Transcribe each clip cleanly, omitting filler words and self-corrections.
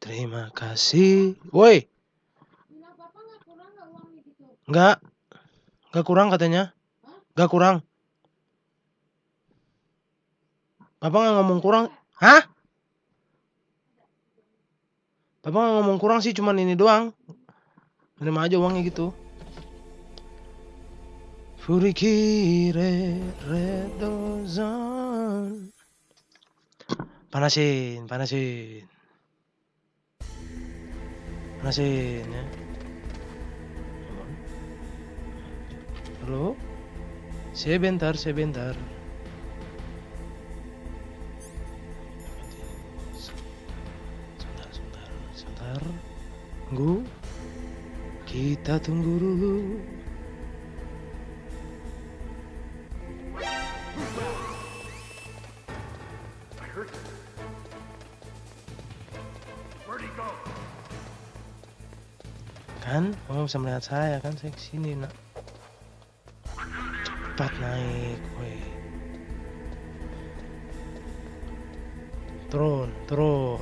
Terima kasih. Woi. Enggak kurang katanya. Enggak kurang. Bapak nggak ngomong kurang. Hah? Bapak nggak ngomong kurang sih, cuman ini doang. Terima aja uangnya gitu. Furikire redozan. Panasin ya. Halo? Sebentar. Sebentar. Tunggu. Kita tunggu dulu. Kan, kamu bisa melihat saya kan, saya kesini nak. Cepat naik, woi. Turun. Turun.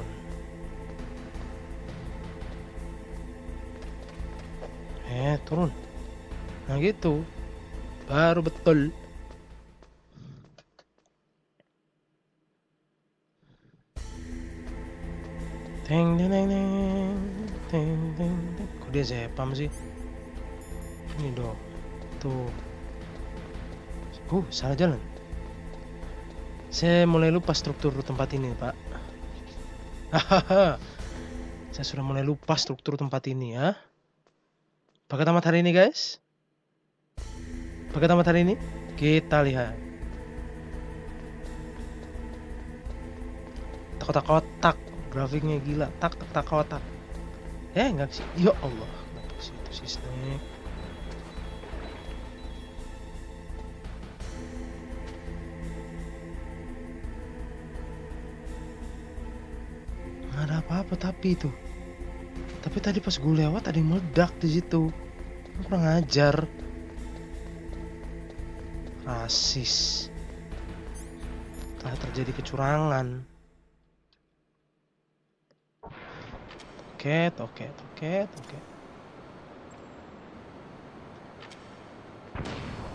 Nah gitu, baru betul. Teng. Kok dia zepam sih? Ini dong. Tuh. Salah jalan. Saya mulai lupa struktur tempat ini, Pak. Hahaha. Saya sudah mulai lupa struktur tempat ini ya. Pakai tamat hari ini, guys. Pakai tamat hari ini. Kita lihat. Kotak-kotak. Grafiknya gila. Tak kotak. Enggak sih. Ya Allah. Kenapa sih itu sih Snake? Nggak ada apa-apa tapi itu. Tapi tadi pas gue lewat ada yang meledak di situ. Kurang ajar. Rasis. Telah terjadi kecurangan. Toket.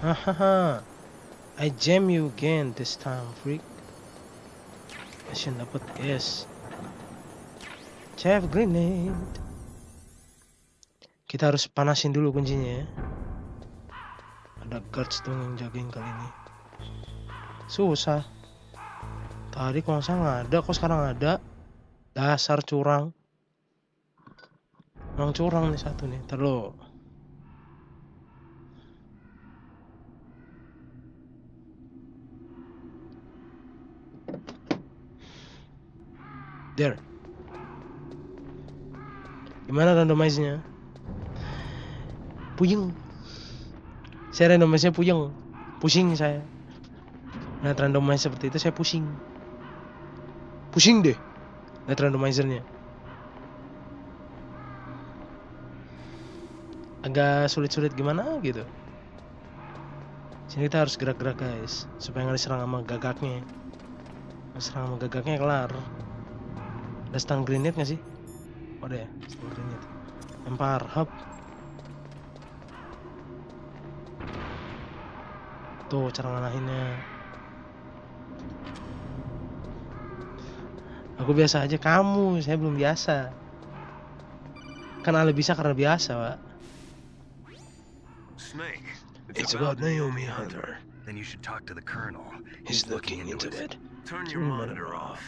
Hahaha. I jam you again this time, freak. Asyik dapat gas. Chef grenade. Kita harus panasin dulu kuncinya ya. Ada guards dong yang jagain kali ini. Susah. Tadi kalau saya nggak ada, kok sekarang ada. Dasar curang. Emang curang nih satu nih. Terus. There. Gimana randomize-nya? Puyeng. Saya randomize-nya puyeng. Pusing saya. Nah, randomize seperti itu saya pusing. Pusing deh. Lihat randomizer-nya. Agak sulit-sulit gimana gitu. Sini kita harus gerak-gerak guys, supaya nggak diserang sama gagaknya. Serang sama gagaknya kelar. Ada stun grenade nggak sih? Oh ada ya, stun grenade. Lempar, hop. Tuh cara ngalahinnya. Aku biasa aja, saya belum biasa. Kan Ale bisa karena biasa, Pak. Snake, It's about Naomi Hunter. Then you should talk to the colonel. He's looking into it. Turn your monitor off.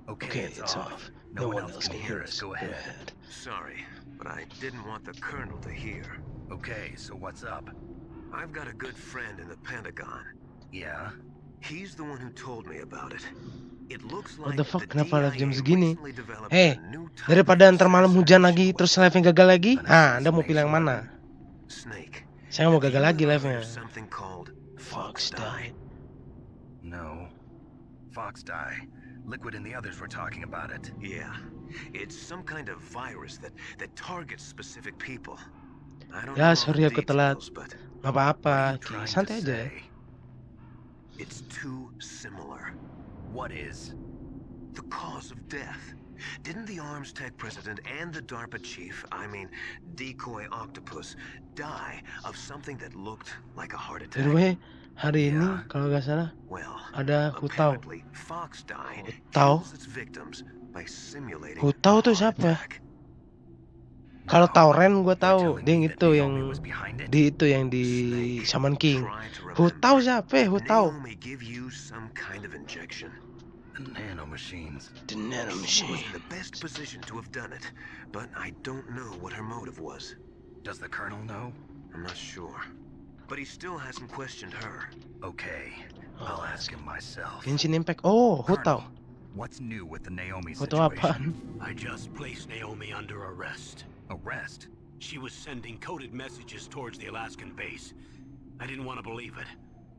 Okay, it's off. No one else can hear us. Go ahead. Sorry, but I didn't want the colonel to hear. Okay, so what's up? I've got a good friend in the Pentagon. Yeah? He's the one who told me about it. It looks like What the fuck? the Kenapa live jam DIA segini? recently developed Hey, a new type daripada of ntar malam hujan lagi, terus live-nya gagal lagi. Anda mau pilih yang mana? Snake. Saya mau gagal lagi Have you live-nya. heard of something called Fox died. No. Fox die. Liquid and the others were talking about it. Yeah, it's some kind of virus that targets specific people. I don't Ya, know all sorry the aku telat. details, but Gak apa-apa, Trying santai to aja. say. it's too similar. What is? The cause of death. Didn't the Arms Tech president and the DARPA chief, I mean, decoy octopus, die of something that looked like a heart By the attack? way, hari ini Yeah. kalau nggak salah Well, ada hutau. apparently, Fox die Hutau? kills its victims by simulating Hutau a tuh heart siapa? attack. Kalau No. Tauren gue You're tahu, telling dia me yang that itu yang Naomi was behind it? di Snake Shaman King. tried to remember. Hutau siapa? Ya? Hutau. Naomi give you some kind of injection. The nanomachines. The Nano She was Machine. in the best position to have done it, but I don't know what her motive was. Does the Colonel know? I'm not sure. But he still hasn't questioned her. Okay, I'll ask him myself. Genshin Impact. Oh, Hutau. Colonel, what's new with the Naomi Hutau situation? apaan? I just placed Naomi under arrest. Arrest? She was sending coded messages towards the Alaskan base. I didn't want to believe it,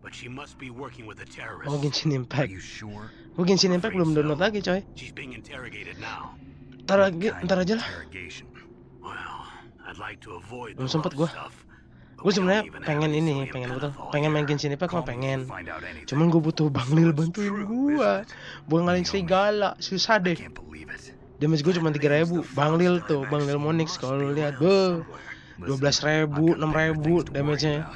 but she must be working with the terrorists. Oh, Genshin Are Impact. you sure? Gue Genshin Impact belum download lagi, coy. She's being interrogated now. Ntar What aja kind lah. of interrogation? Well, I'd like to avoid Belum the sempet rough gua. stuff. but Gue we don't sebenarnya even pengen have any ini, civilian pengen pedophile pengen main here. Genshin Impact mah Call me if pengen. you find out anything. Cuman gue butuh Banglil bantuin True, gua. isn't it? Buat ngalahin Naomi. serigala, susah I deh. can't believe it. Damage gue cuma 3.000. Banglil tuh, Banglil Monix kalau lu lihat, be 12.000, 6.000 damage-nya.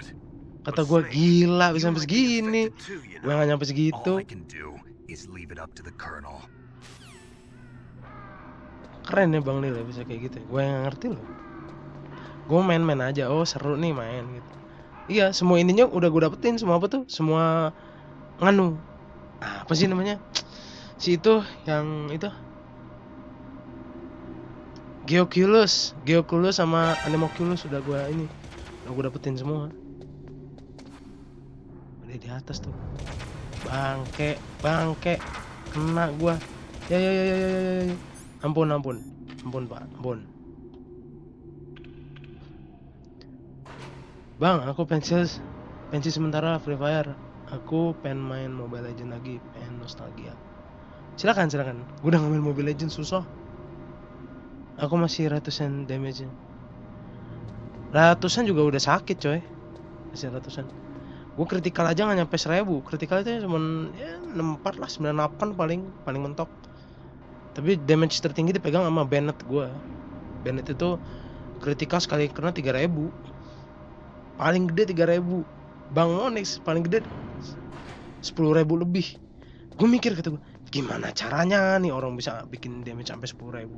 Kata gue gila bisa sampai segini. Gue nggak nyampe All segitu. I can do is leave it up to the Colonel. Keren ya Bang Lil ya bisa kayak gitu. Gue nggak ngerti loh. Gue main-main aja. Oh seru nih main gitu. Iya semua intinya udah gue dapetin. Semua apa tuh? Semua nganu. Apa sih namanya? Si itu yang itu. Geoculus sama Anemoculus udah gue ini. Udah gue dapetin semua. Udah di atas tuh. Bangke. Kena gue. Ya. Ampun Pak, ampun. Bang, aku pensil sementara Free Fire. Aku pengen main Mobile Legends lagi, pengen nostalgia. Silakan. Gue udah ngambil Mobile Legends susah. Aku masih ratusan damage-nya. Ratusan juga udah sakit, coy. Masih ratusan. Gue kritikal aja nggak nyampe 1000. Kritikal itu cuma ya 64 lah, 98 paling mentok. Tapi damage tertinggi dipegang sama Bennett gue. Bennett itu kritikal sekali kena 3000. Paling gede 3000. Bang Monix paling gede 10.000 lebih. Gue mikir kata gue, gimana caranya nih orang bisa bikin damage sampai 10.000?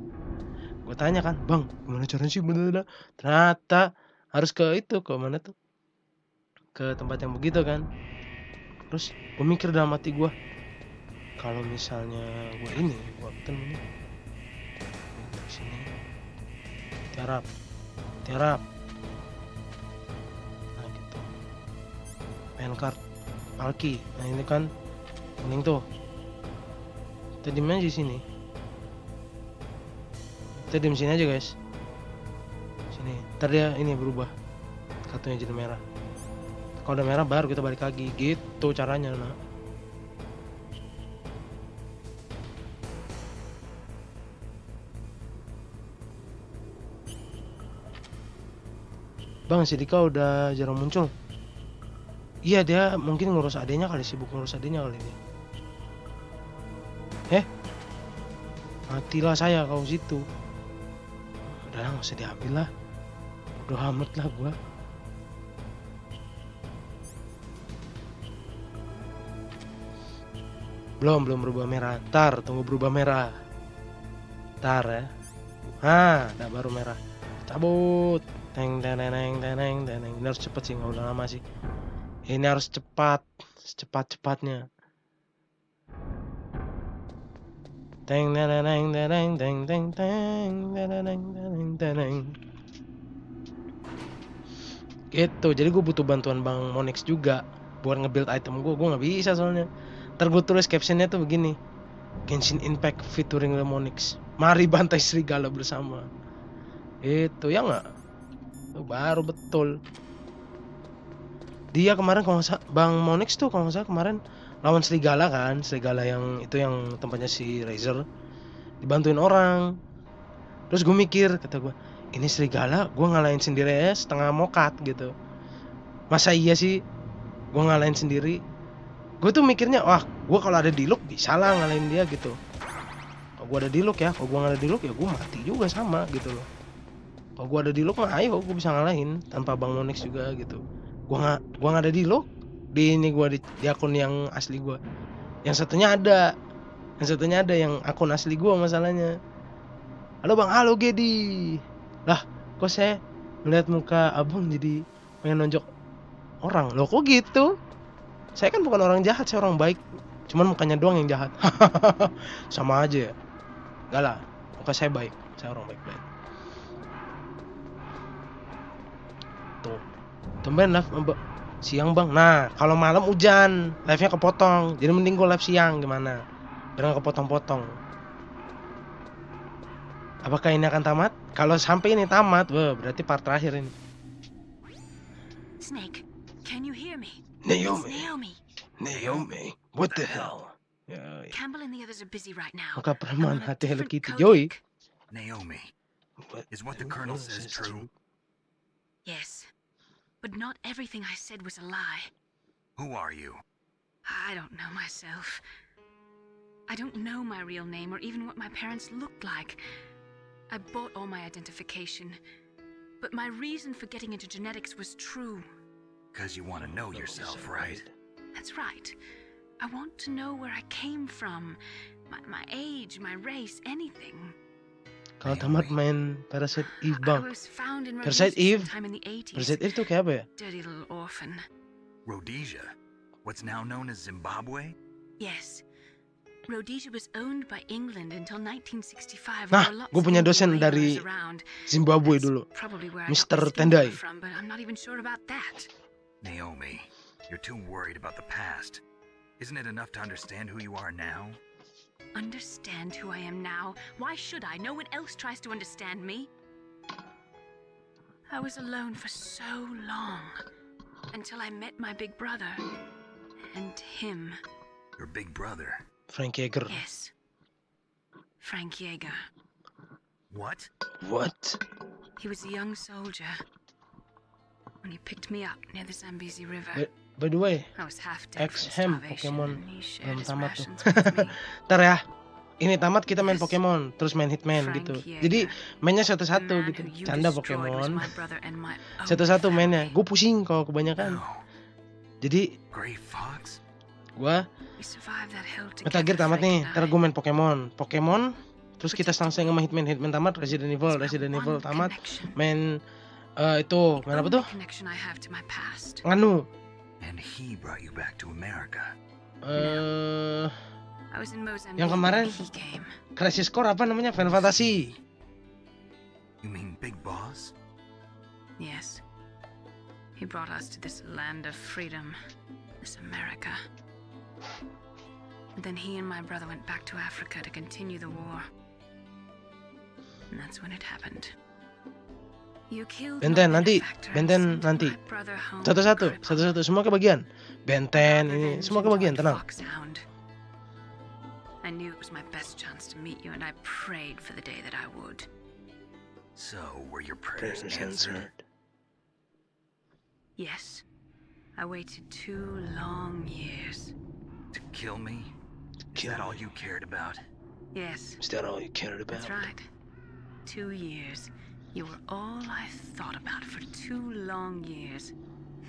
Gue tanya kan, bang, gimana caranya sih? Bener-bener. Ternyata harus ke itu, ke mana tuh? Ke tempat yang begitu kan. Terus gue mikir dalam hati gue, kalau misalnya gue ini, gue apa namanya? Di sini. Tiarap. Nah gitu. Pencard, Alki. Nah ini kan kuning tuh. Kita diem aja di sini. Kita diem sini aja guys. Sini. Ntar dia ini berubah. Kartunya jadi merah. Kalau udah merah baru kita balik lagi. Gitu caranya nah. Bang, si Dika udah jarang muncul. Iya, dia mungkin ngurus adenya kali, sibuk ngurus adenya kali dia. Matilah saya kau situ. Udah lah, gak usah diambil lah. Udah amat lah gua. Belum berubah merah. Ntar, tunggu berubah merah. Ntar ya. Udah baru merah. Cabut. Teng. Ini harus cepet sih, nggak udah lama sih. Ini harus cepat, secepat-cepatnya. Teng. Gitu. Jadi gue butuh bantuan Bang Monix juga buat nge-build item gue nggak bisa soalnya. Ntar gue tulis captionnya tuh begini, Genshin Impact featuring Monix. Mari bantai serigala bersama. Itu ya nggak? Baru betul. Dia kemarin kalau nggak salah, Bang Monix tuh kalau nggak salah kemarin lawan serigala kan, serigala yang itu yang tempatnya si Razer, dibantuin orang. Terus gue mikir, kata gue, ini serigala gue ngalahin sendiri ya setengah mokat gitu. Masa iya sih gue ngalahin sendiri? Gue tuh mikirnya, wah gue kalau ada di look bisa lah ngalahin dia gitu. Kalau gue ada di look ya, kalau gue nggak ada di look ya gue mati juga sama gitu loh. Kalau gue ada di look mah ayo gue bisa ngalahin tanpa Bang Monix juga gitu. Gue nggak ada di look di ini gue di akun yang asli gue. Yang satunya ada yang akun asli gue masalahnya. Halo Gedi. Lah kok saya ngeliat muka abang jadi pengen nonjok orang loh, kok gitu? Saya kan bukan orang jahat, saya orang baik, cuman mukanya doang yang jahat. Sama aja ya. Enggak lah, muka saya baik, saya orang baik-baik. Tuh tumben live siang bang. Nah kalau malam hujan live-nya kepotong, jadi mending gue live siang gimana biar gak kepotong-potong. Apakah ini akan tamat? Kalau sampai ini tamat, wah berarti part terakhir ini. Snake, can you hear me? Naomi, what the hell? Yoi. Campbell and the others are busy right now. Maka preman I'm on a hati Hello different Kitty. codec. Yoi. Naomi, is what the colonel says true? Yes, but not everything I said was a lie. Who are you? I don't know myself. I don't know my real name or even what my parents looked like. I bought all my identification, but my reason for getting into genetics was true. Because you want to know yourself, right? That's right. I want to know where I came from, my age, my race, anything. Kalau tamat main Parasite Eve bang. I was found in Parasite Rhodesia Eve? sometime in the 80s. Parasite Eve tuh kayak apa ya? Dirty little orphan. Rhodesia? What's now known as Zimbabwe? Yes. Rhodesia was owned by England until 1965. Nah, There were lots gue of punya Indian dosen dari laborers around. Zimbabwe That's dulu, probably where I Mr. got my skin Tendai. color from, but I'm not even sure about that. Naomi, you're too worried about the past. Isn't it enough to understand who you are now? Understand who I am now? Why should I? No one else tries to understand me. I was alone for so long, until I met my big brother. And him. Your big brother? Frank Yeager. Yes. Frank Yeager. What? What? He was a young soldier when he picked me up near the Zambezi River. By the way, I was half dead from X-Hem starvation, Pokemon and he shared belum his tamat tuh. rations with me. Ntar ya, ini tamat kita main Yes. Pokemon, terus main Hitman Frank gitu. Yeager. Jadi mainnya The satu-satu man gitu. who you Canda destroyed was Pokemon, my brother and my only satu-satu family. mainnya. Gue pusing kalau kebanyakan. No. Jadi Gray Fox? gue We survived that hell Metal Gear together, tamat nih. Frank Ntar and gue I. main Pokemon, terus kita selang-seling sama Hitman tamat, Resident Evil It's my one tamat, connection. main itu main apa Only tuh? connection I have to my past. Nganu, And he brought you back to America. I was in Mozambique yang kemarin when he came. Crisis Core apa namanya? Final Fantasy. You mean Big Boss? Yes. He brought us to this land of freedom, this America. And then he and my brother went back to Africa to continue the war. And that's when it happened. You killed Benten my nanti, benefactor and Benten sent nanti. my brother home Satu-satu, crippled. satu-satu, semua kebagian. Benten ini, Revenge semua kebagian, enjoyed tenang. Foxhound. I knew it was my best chance to meet you, and I prayed for the day that I would. So, were your prayers Prayers answered? answered. Yes. I waited 2 long years. To kill me? Is Kill that all me. you cared about? Yes, Is that all you cared about? that's right. 2 years. You were all I thought about for 2 long years.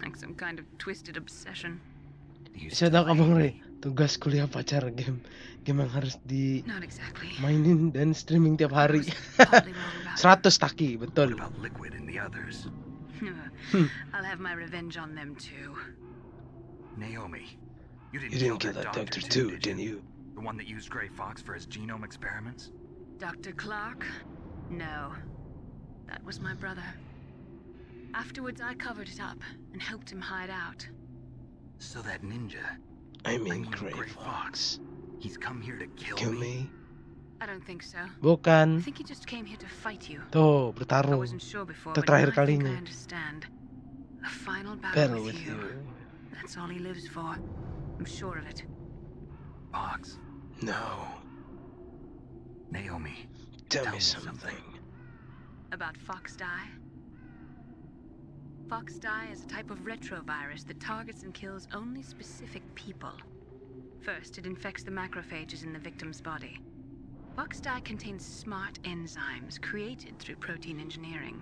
Like some kind of twisted obsession. You Saya still tahu Abang hate Ray, me? tugas kuliah pacar game yang harus Not exactly. dimainin dan streaming tiap I hari. was partly wrong about 100 taki, What betul. about Liquid and the others? I'll have my revenge on them too. Naomi, you You didn't kill that that doctor too, too, didn't you? The one that used Gray Fox for his genome experiments? Dr. Clark? No. That was my brother. Afterwards, I covered it up and helped him hide out. So that ninja, I mean mean Gray Gray Fox. he's come here to kill Kill me? me? I don't think so. I Bukan. think he just came here to fight you. Tuh, I bertarung. wasn't sure before, Itu but terakhir now I think kalinya. I understand. A final battle Battle with with you. you. That's all he lives for. I'm sure of it. Fox, No. Naomi, Tell Tell me me something. About Fox Die? Fox Die is a type of retrovirus that targets and kills only specific people. First, it infects the macrophages in the victim's body. Fox dye contains smart enzymes created through protein engineering.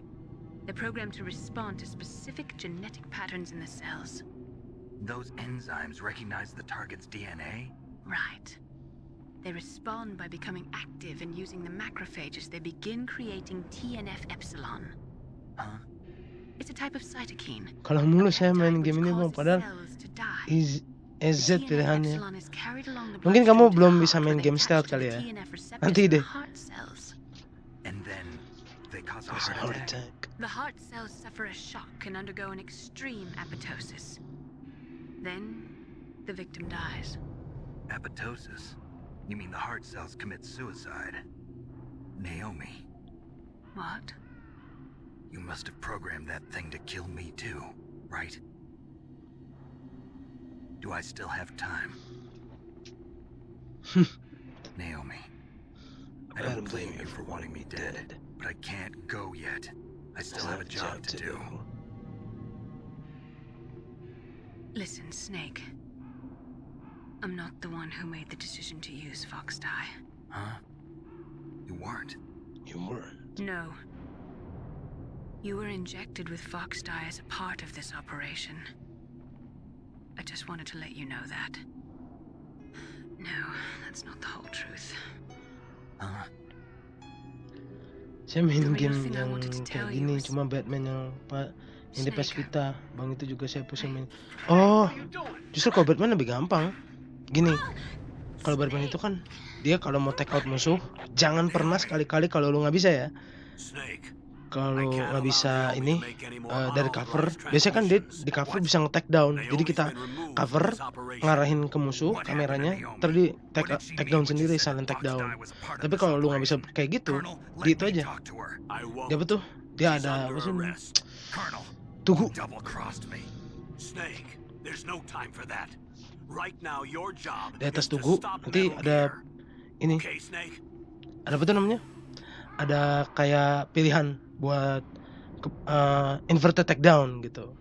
They're programmed to respond to specific genetic patterns in the cells. Those enzymes recognize the target's DNA? Right. They respond by becoming active and using the macrophages. They begin creating TNF epsilon. Huh? It's a type of cytokine. Kalau mulu saya main which game ini bang, causes padahal cells to die. EZ The TNF pilihannya. epsilon is carried along the Mungkin bloodstream kamu to belum heart, bisa where main they game attach stealth to kali the ya. TNF receptors Nanti in the deh. heart cells. And then they cause a It's a heart heart attack? attack. The heart cells suffer a shock and undergo an extreme apoptosis. Then, the victim dies. Apoptosis? You mean the heart cells commit suicide? Naomi, What? you must have programmed that thing to kill me too, right? Do I still have time? Naomi, I don't blame you for wanting me dead, but I can't go yet. I still have a job to do. Listen, Snake. I'm not the one who made the decision to use Fox dye. Huh? You weren't? You weren't. No. You were injected with Fox dye as a part of this operation. I just wanted to let you know that. No, that's not the whole truth. Huh? Saya main The real game thing I yang wanted to tell kayak you gini, was- cuma Batman yang di PS Snake. Vita. Bang itu juga saya pusing main. Oh, justru kalau Batman lebih gampang. Gini, kalau Batman itu kan dia kalau mau take out musuh, jangan pernah sekali-kali kalau lu nggak bisa ya. Snake. Kalau nggak bisa ini dari cover, biasanya kan dia di cover bisa nge-take down. Jadi kita cover, ngarahin ke musuh kameranya, ntar di take down sendiri, silent take down. Tapi kalau lu nggak bisa kayak gitu, di itu aja. Dia apa tuh? Dia ada apa sih? Tugu. Double-crossed me. Snake, there's no time for that. Right now your job Di atas is to tugu, stop nanti Metal ada Gear. ini, Okay, Snake? ada apa tuh namanya? Ada kayak pilihan buat inverted takedown gitu.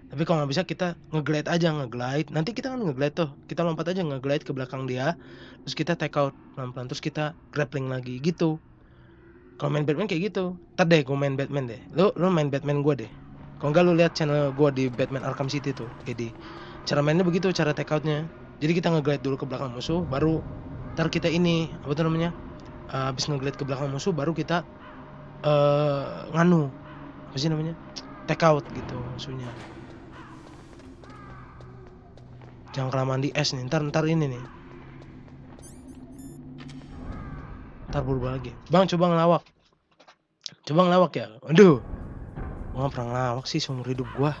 Tapi kalau nggak bisa kita nge-glide aja, nge-glide. Nanti kita kan nge-glide tuh, kita lompat aja nge-glide ke belakang dia, terus kita take out pelan-pelan, terus kita grappling lagi gitu. Kalau main Batman kayak gitu. Ntar deh gue main Batman deh. Lu main Batman gue deh. Kalau nggak lu lihat channel gue di Batman Arkham City tuh, jadi cara mainnya begitu, cara take outnya. Jadi kita nge-glide dulu ke belakang musuh, baru ntar kita ini apa tuh namanya? Habis nge-glide ke belakang musuh, baru kita nganu apa sih namanya? Take out gitu musuhnya. Jangan kelamaan di es nih, ntar ini nih. Ntar berubah lagi. Bang coba ngelawak. Coba ngelawak ya. Aduh. Gua gak pernah ngelawak sih seumur hidup gua.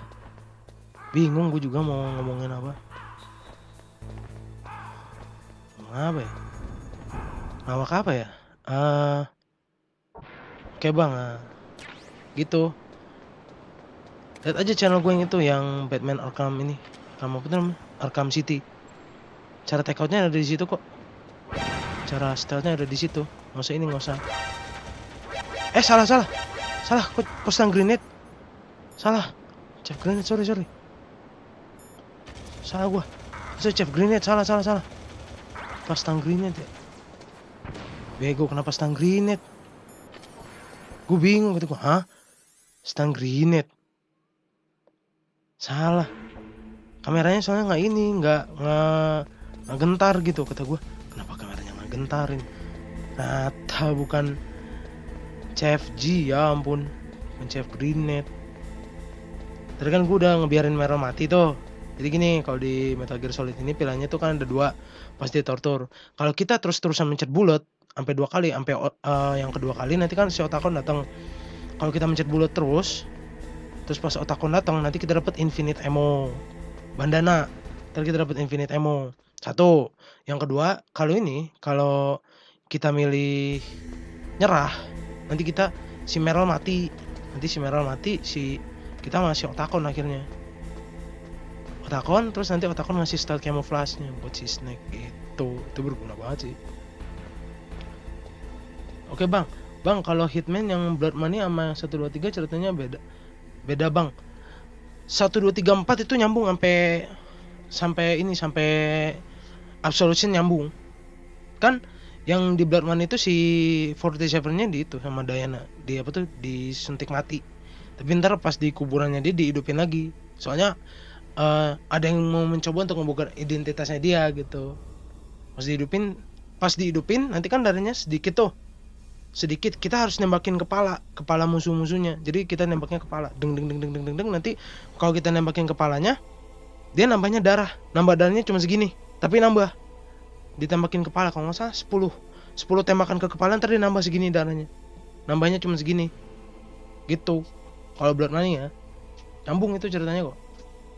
Bingung gua juga mau ngomongin apa. Ngomong apa ya? Ngelawak apa ya? Oke bang, gitu. Lihat aja channel gue yang itu, yang Batman Arkham ini. Arkham apa tuh namanya? Arkham City. Cara take outnya ada di situ kok. Cara stealthnya ada di situ. Nggak usah ini, nggak usah. Salah. Kok stang grenade? Salah. Chef grenade, sorry. Salah gua. Itu chef grenade, salah. Pas stang grenade ya. Bego, kenapa stang grenade? Gue bingung gitu gua. Hah? Stang grenade. Salah. Kameranya soalnya nggak gentar gitu, kata gue. Kenapa kameranya nggak gentarin? Ternyata bukan Chef G, ya ampun, bukan Chef Grenade. Tadi kan gue udah ngebiarin merah mati tuh. Jadi gini, kalau di Metal Gear Solid ini pilihannya tuh kan ada 2, pasti tortur. Kalau kita terus-terusan mencet bullet sampai 2 kali, sampai yang kedua kali nanti kan si Otakon datang. Kalau kita mencet bullet terus pas Otakon datang, nanti kita dapat infinite ammo bandana. Ntar kita dapat infinite ammo. 1. Yang kedua, kalau kita milih nyerah, nanti kita si Meryl mati. Nanti si Meryl mati, kita masih Otakon akhirnya. Otakon, terus nanti Otakon ngasih stealth camouflage-nya buat si Snake gitu. Itu berguna banget sih. Oke bang, kalau Hitman yang Blood Money sama 1 2 3 ceritanya beda bang. 1 2 3 4 itu nyambung sampai Absolution nyambung. Kan Yang di Blood Money itu si 47-nya di itu sama Diana, di apa tuh, disuntik mati. Tapi ntar pas di kuburannya dia dihidupin lagi. Soalnya ada yang mau mencoba untuk membongkar identitasnya dia gitu. Pas dihidupin nanti kan darahnya sedikit kita harus nembakin kepala musuh-musuhnya. Jadi kita nembaknya kepala, deng. Nanti kalau kita nembakin kepalanya, dia nambahnya darah. Nambah darahnya cuma segini, tapi nambah. Ditembakin kepala kalau nggak salah 10 tembakan ke kepala, ntar dia nambah segini darahnya. Nambahnya cuma segini. Gitu. Kalau Blood Money ya. Nyambung itu ceritanya kok.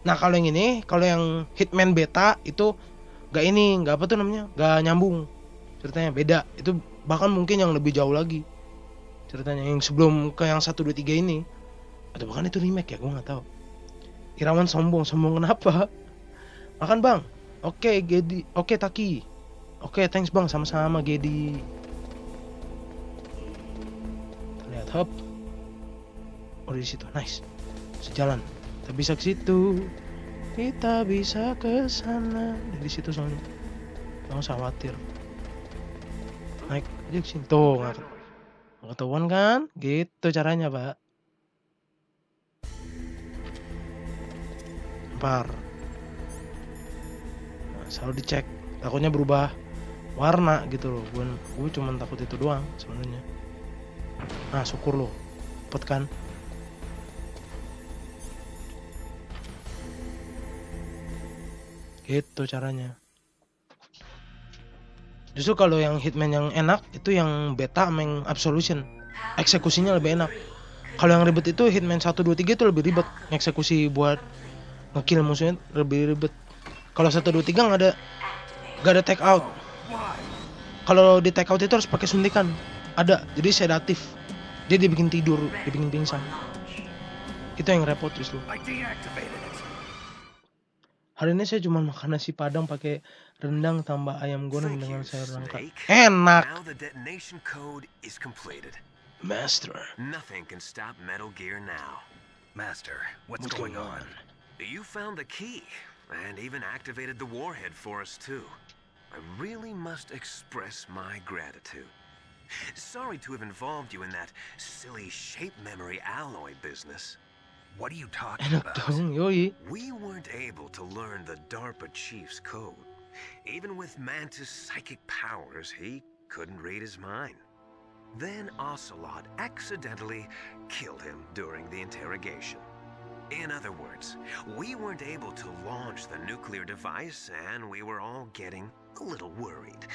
Nah, kalau yang ini, kalau yang Hitman Beta itu nggak nyambung. Ceritanya beda. Itu bahkan mungkin yang lebih jauh lagi. Ceritanya yang sebelum ke yang 1 2 3 ini. Atau bahkan itu remake ya, gua nggak tahu. Irawan sombong kenapa? Makan, Bang. Oke, Gedi. Oke, Taki. Oke, thanks Bang, sama-sama Gedi. Lihat hop. Oh, di situ. Nice. Sejalan. Kita bisa ke situ. Kita bisa ke sana. Dari situ soalnya. Jangan usah khawatir. Naik aja ke sini. Tuh, nggak ketahuan kan? Gitu caranya, Pak. Nah, selalu dicek. Takutnya berubah warna gitu loh. Gue cuma takut itu doang sebenarnya. Nah, syukur lo. Cepet kan? Gitu caranya. Justru kalau yang Hitman yang enak itu yang Beta sama yang Absolution. Eksekusinya lebih enak. Kalau yang ribet itu Hitman 1 2 3 itu lebih ribet. Eksekusi buat ngekill musuhnya lebih ribet. Kalau 1 2 3 enggak ada take out. Kalau di take out itu harus pakai suntikan. Ada, jadi sedatif. Dia dibikin tidur, dibikin pingsan. Itu yang repot justru. Hari ini saya cuma makan nasi padang pakai rendang tambah ayam goreng dengan sayur rangka. Enak. Now the detonation code is completed. Master. Nothing can stop Metal Gear now. Master, what's going on? You found the key, and even activated the warhead for us too. I really must express my gratitude. Sorry to have involved you in that silly shape memory alloy business. What are you talking Enak about? dong, yoi. We weren't able to learn the DARPA chief's code. Even with Mantis' psychic powers, he couldn't read his mind. Then Ocelot accidentally killed him during the interrogation. In other words, we weren't able to launch the nuclear device, and we were all getting a little worried.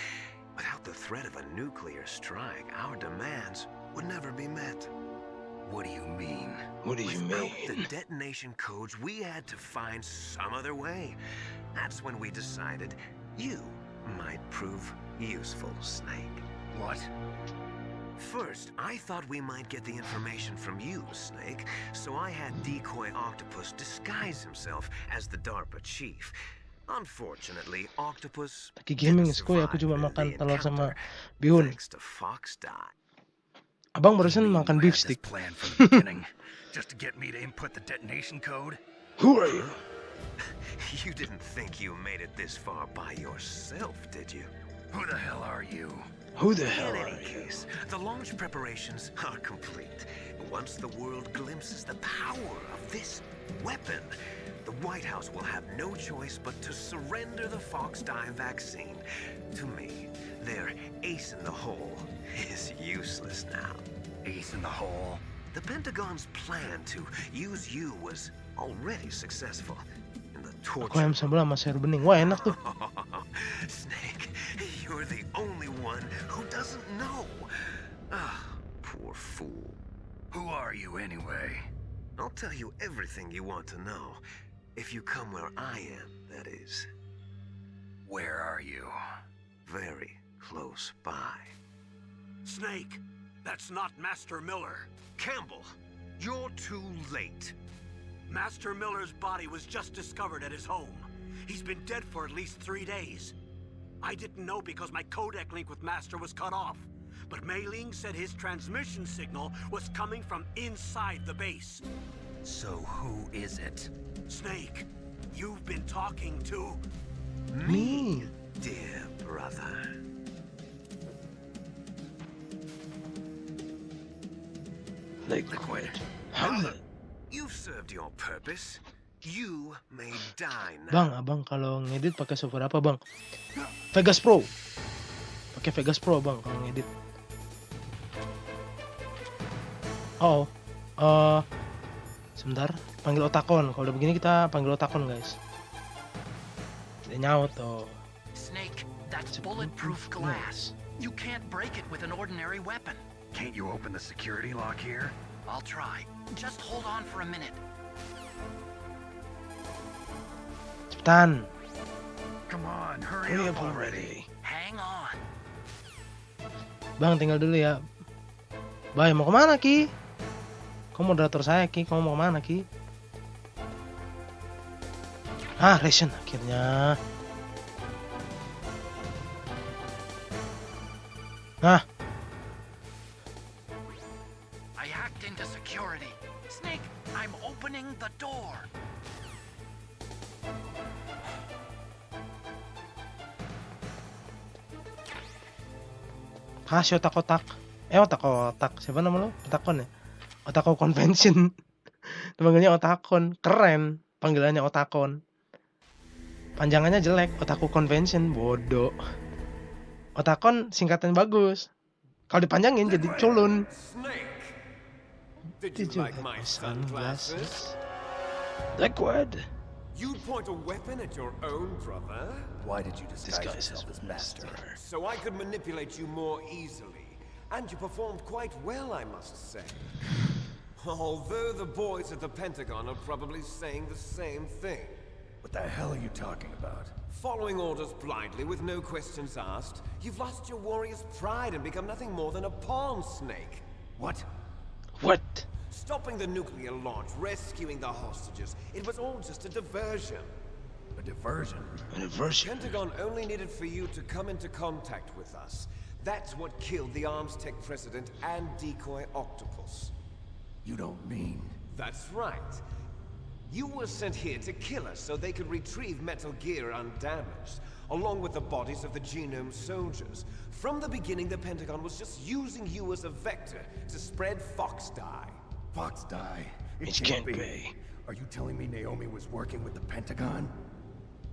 Without the threat of a nuclear strike, our demands would never be met. What do you mean? What do you Without the mean? detonation codes, we had to find some other way. That's when we decided you might prove useful, Snake. What? First, I thought we might get the information from you, Snake, so I had Decoy Octopus disguise himself as the DARPA chief. Unfortunately, Octopus Lagi gaming, didn't skoy, aku cuma survive makan the telur sama encounter, bihun. thanks to Fox Die. Abang barusan You mean makan you beef had this stick. plan from the beginning, just to get me to input the detonation code? Who are you? You didn't think you made it this far by yourself, did you? Who the hell are you? Who the hell In are any you? case, the launch preparations are complete. Once the world glimpses the power of this weapon, the White House will have no choice but to surrender the Fox Die vaccine to me. Their ace in the hole is useless now. Ace in the hole? The Pentagon's plan to use you was already successful. In the Aku torture ayam sambal sama sayur bening. Wah, enak tuh. Snake, you're the only one who doesn't know. Ah, poor fool. Who are you anyway? I'll tell you everything you want to know. If you come where I am, that is. Where are you? Very close by. Snake, that's not Master Miller. Campbell, you're too late. Master Miller's body was just discovered at his home. He's been dead for at least 3 days. I didn't know because my codec link with Master was cut off. But Mei Ling said his transmission signal was coming from inside the base. So who is it? Snake, you've been talking to... Me. Dear brother. Liquid. You've served your purpose. You may die now. Bang, abang kalau ngedit pakai software apa, Bang? Vegas Pro. Pakai Vegas Pro, Bang, kalau ngedit. Oh. Sebentar, panggil otakon. Kalau udah begini kita panggil otakon, guys. Dia nyaut tuh. Snake, that's bulletproof glass. You can't break it with an ordinary weapon. Can't you open the security lock here? I'll try. Just hold on for a minute. Cepetan. Come on, hurry up already. Hang on. Bang, tinggal dulu ya. Bye, mau kemana, Ki? Kamu moderator saya, Ki. Kamu mau kemana, Ki? Ration akhirnya. I hacked into security. Snake, I'm opening the door. Kasih otak-otak. Otak-otak. Siapa nama lo? Otakon ya? Otako Convention. Panggilnya Otakon. Keren. Panggilannya Otakon. Panjangannya jelek. Otaku Convention. Bodoh. Otakon singkatan bagus. Kalau dipanjangin jadi culun. Snake, did you like my sunglasses? Liquid. You'd point a weapon at your own brother? Why did you disguise Disguise yourself as master? So I could manipulate you more easily. And you performed quite well, I must say. Although the boys at the Pentagon are probably saying the same thing. What the hell are you talking about? Following orders blindly with no questions asked, you've lost your warrior's pride and become nothing more than a pawn, Snake. What? What? Stopping the nuclear launch, rescuing the hostages, it was all just a diversion. A diversion? An aversion. Pentagon only needed for you to come into contact with us. That's what killed the Arms Tech president and decoy octopus. You don't mean... That's right. You were sent here to kill us so they could retrieve Metal Gear undamaged, along with the bodies of the Genome soldiers. From the beginning, the Pentagon was just using you as a vector to spread Fox dye. Fox die? It can't be. Are you telling me Naomi was working with the Pentagon?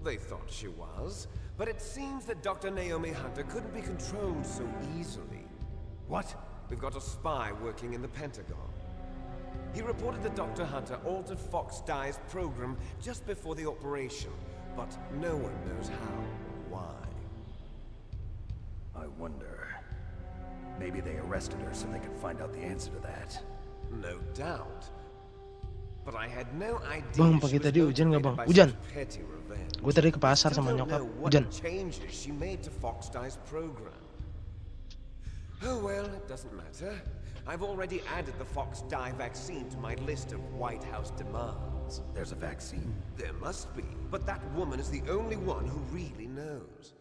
They thought she was, but it seems that Dr. Naomi Hunter couldn't be controlled so easily. What? We've got a spy working in the Pentagon. He reported that Dr. Hunter altered Fox Dye's program just before the operation, but no one knows how or why. I wonder... Maybe they arrested her so they could find out the answer to that. No doubt. But I had no idea Bang, she pagi was tadi hujan nggak, Bang? motivated by Hujan. such petty revenge. Gue tadi ke pasar Still sama don't nyokap. know what Hujan. changes she made to Fox Dye's program. Oh well, it doesn't matter. I've already added the Fox Dye vaccine to my list of White House demands. There's a vaccine? There must be, but that woman is the only one who really knows.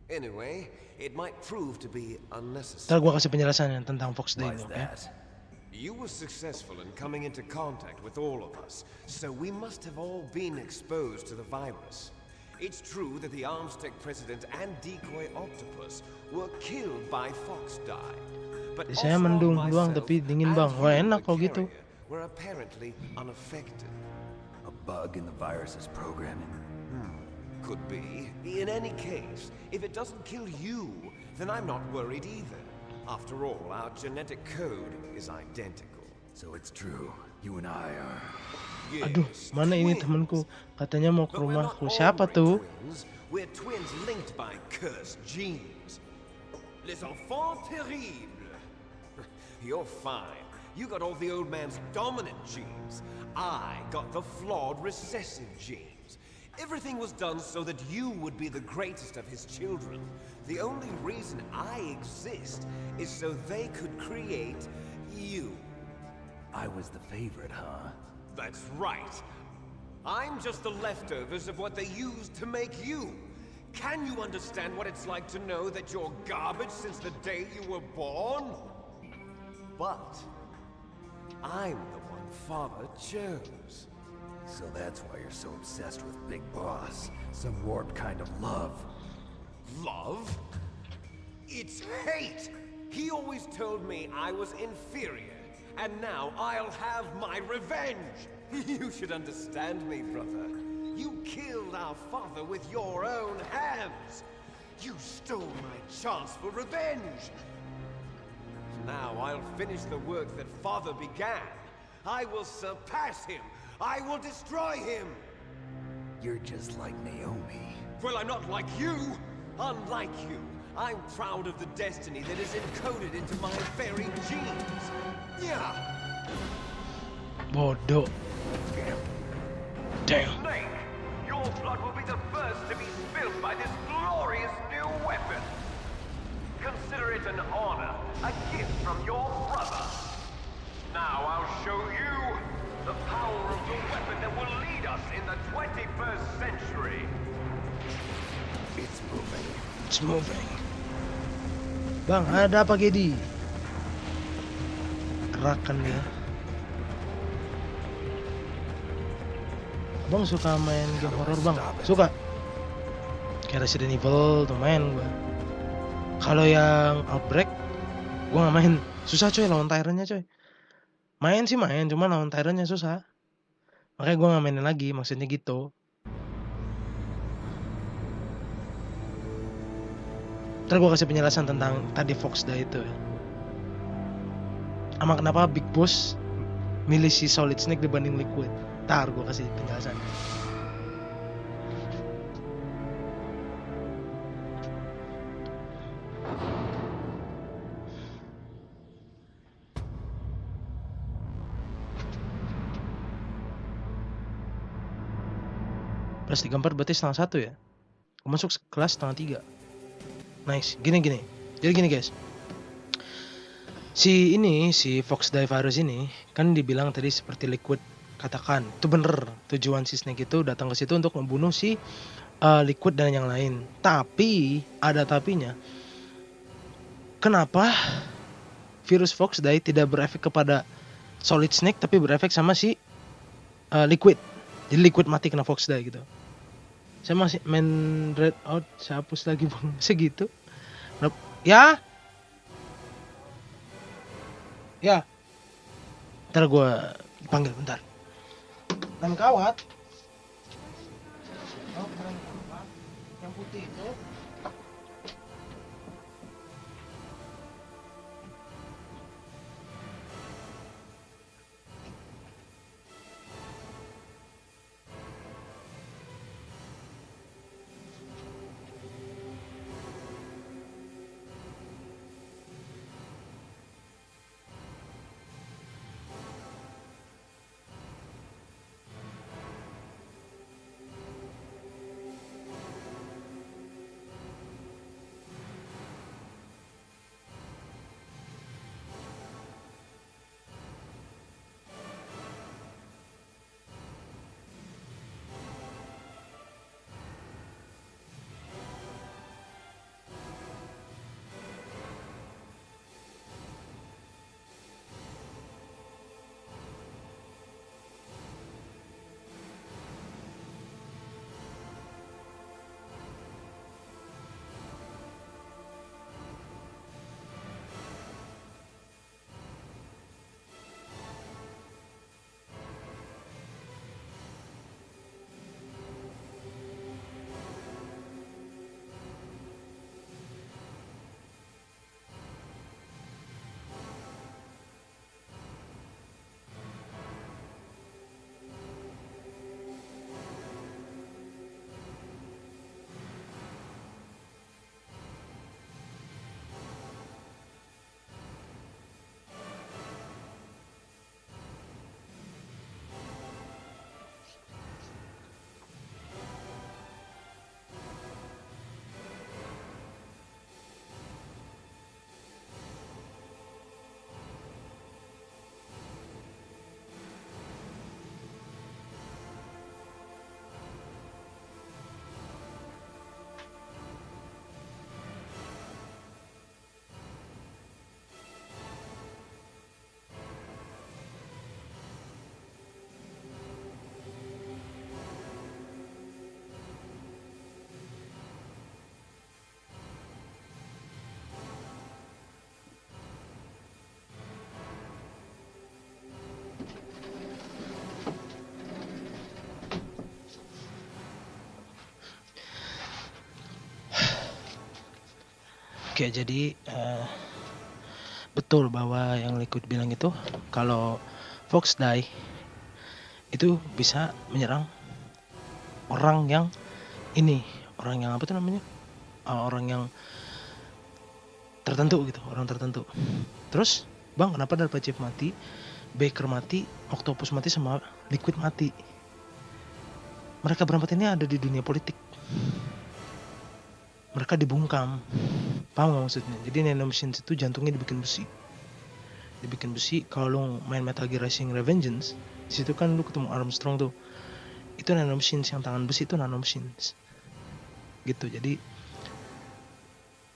Anyway, it might prove to be unnecessary. Ntar gue kasih penjelasannya tentang Fox Day Why's ini, oke? that? You were successful in coming into contact with all of us, so we must have all been exposed to the virus. It's true that the Arms Tech president and decoy octopus were killed by Fox Dye. But Di saya Oswald, mendung doang myself, tapi dingin, and Bang. Wah, you, enak the kalau gitu. carrier, were apparently unaffected. A bug in the virus's programming? Could be. In any case, if it doesn't kill you, then I'm not worried either. After all, our genetic code is identical. So it's true. You and I are... Aduh, mana ini twins. temanku? Katanya mau ke But we're not rumahku. Siapa tuh? ordinary twins. We're twins linked by cursed genes. Les enfants terribles. You're fine. You got all the old man's dominant genes. I got the flawed recessive genes. Everything was done so that you would be the greatest of his children. The only reason I exist is so they could create you. I was the favorite, huh? That's right. I'm just the leftovers of what they used to make you. Can you understand what it's like to know that you're garbage since the day you were born? But I'm the one Father chose. So that's why you're so obsessed with Big Boss. Some warped kind of love. Love? It's hate! He always told me I was inferior, and now I'll have my revenge. You should understand me, brother. You killed our father with your own hands. You stole my chance for revenge. Now I'll finish the work that father began. I will surpass him. I will destroy him. You're just like Naomi. Well, I'm not like you. Unlike you, I'm proud of the destiny that is encoded into my very genes. Yeah. Bodoh. Damn. Snake, your blood will be the first to be spilled by this glorious new weapon. Consider it an honor, a gift from your brother. Now I'll show you the power of the weapon that will lead us in the 21st century. It's moving. It's moving. Bang, ada apa Gedi? Gerakan dia. Bang suka main game horror bang? Suka. Kayak Resident Evil tuh main gua. Kalau yang Outbreak, gua nggak main. Susah coy lawan tyrant-nya coy. Main sih main, cuma lawan tyrant-nya susah. Makanya gua nggak mainin lagi, maksudnya gitu. Ntar gue kasih penjelasan tentang tadi Fox Day itu ya. Ama kenapa Big Boss milih si Solid Snake dibanding Liquid. Ntar gue kasih penjelasan. Plus 34 berarti setengah 1 ya. Gue masuk kelas setengah 3. Nice, gini. Jadi gini guys. Si Fox Die virus ini kan dibilang tadi seperti Liquid katakan. Itu bener. Tujuan si Snake itu datang ke situ untuk membunuh si Liquid dan yang lain. Tapi ada tapinya. Kenapa virus Fox Die tidak berefek kepada Solid Snake tapi berefek sama si Liquid. Jadi Liquid mati kena Fox Die gitu. Saya masih main Red Out, saya hapus lagi bang, segitu. Ya, ntar gue panggil bentar. Dan kawat, yang putih itu. Oke, jadi betul bahwa yang Liquid bilang itu kalau Fox die itu bisa menyerang orang yang apa tuh namanya, orang yang tertentu gitu, orang tertentu. Terus bang, kenapa Darpa Chief mati, Baker mati, Octopus mati, sama Liquid mati? Mereka berempat ini ada di dunia politik, mereka dibungkam, paham gak maksudnya? Jadi nanomachines itu jantungnya dibikin besi. Kalau lu main Metal Gear Rising Revengeance, di situ kan lu ketemu Armstrong tuh, itu nanomachines, yang tangan besi itu nanomachines gitu. Jadi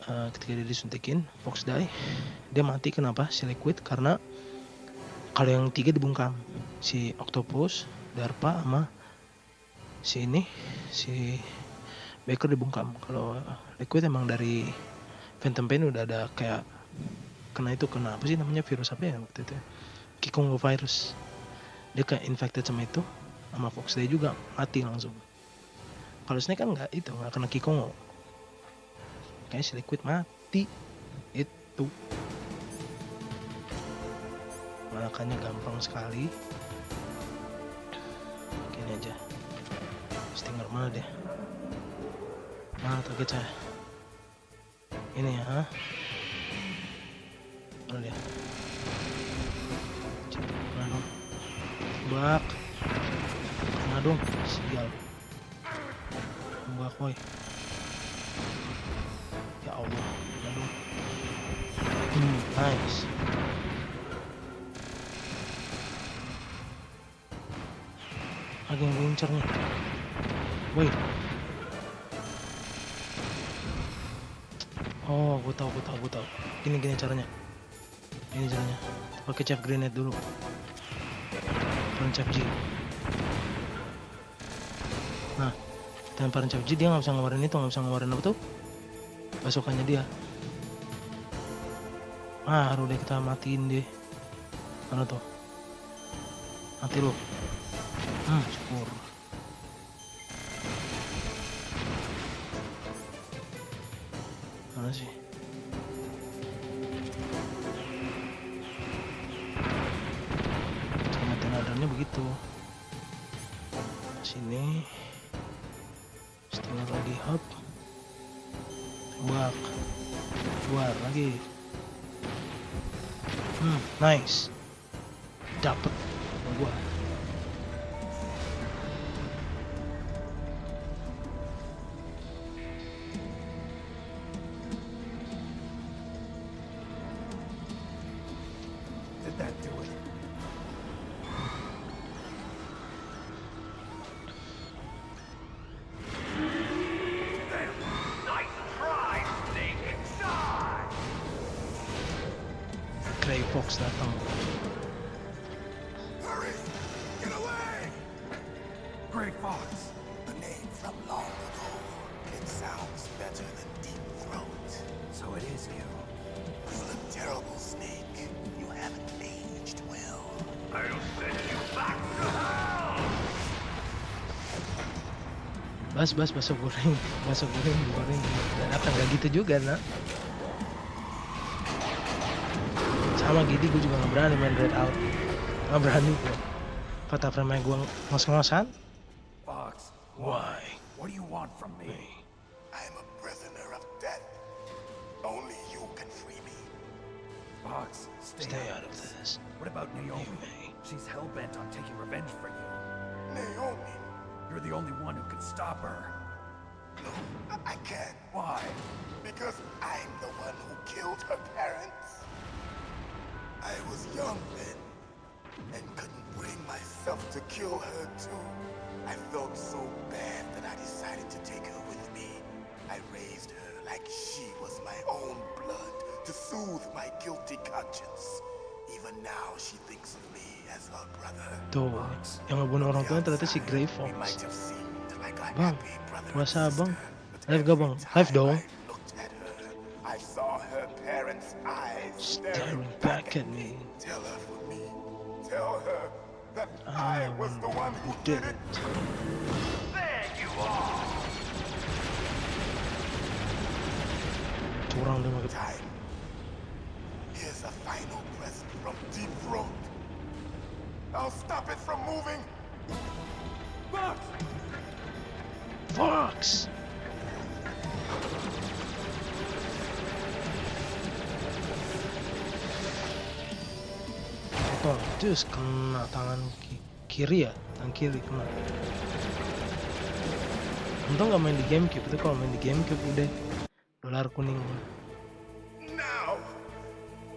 ketika dia disuntikin Fox die, dia mati. Kenapa? Si Liquid, karena kalau yang 3 dibungkam, si Octopus, Darpa, sama si Baker dibungkam. Kalau Liquid emang dari Phantom Pain udah ada kayak kena apa sih namanya, virus apa ya waktu itu ya, Kikongo virus. Dia kayak infected sama itu, sama Fox Day juga mati langsung. Kalau Snake kan nggak kena Kikongo, kayak si Liquid mati itu. Makanya gampang sekali. Gini aja, stinger mana deh, mana target saya ini ya, mana dia, mana dong, tembak, mana dong, sial, tembak boy, ya Allah, mana dong, nice. Lagi yang gue incer nih, woi. Oh, gue tahu. Gini caranya. Pakai chef grenade dulu. Chef G. Nah, temparin chef G, dia nggak bisa ngeluarin apa tuh? Pasukannya dia. Udah kita matiin deh. Mana tuh? Mati lu. Syukur. Mana sih? Kematian radarnya begitu. Sini. Setengah lagi hop. Tembak. Keluar lagi. Nice. Dapet gua. Gray Fox datang. Hurry! Get away! Gray Fox. A name from long ago. It sounds better than Deep Throat. So it is you. You look terrible, Snake. You haven't aged well. I'll send you back to hell! Bakso goreng datang gak gitu juga, nak. Sama Gidi, gue juga gak berani main Red Out, gak berani gue. Kata frame gue ngos-ngosan. Fox, Why? what do you want from me? I am a prisoner of death. Only you can free me. Fox, Stay out of this. What about Naomi? You may. She's hell-bent on taking revenge for you. Naomi. You're the only one who can stop her. No, I can't. Why? Because I'm the one who killed her parents. I was young then, and couldn't bring myself to kill her too. I felt so bad that I decided to take her with me. I raised her like she was my own blood, to soothe my guilty conscience. Even now she thinks of me as her brother. Tuh, yang ngebunuh orang tuanya ternyata si Gray We Fox. might have seemed like a Bang, happy brother and puasa bang. sister, but Live gak bang? every Live time dong. I looked at her, I saw her parents' eyes Staring back at me. Tell her for me. Tell her that I was the one who did it. There you are! curang dia pakai. Time. Here's a final present from Deep Throat. I'll stop it from moving. Fox. Oh, just kena tangan kiri ya, tangan kiri kena. Untung nggak main di GameCube, itu kalau main di GameCube udah dolar kuning. Now,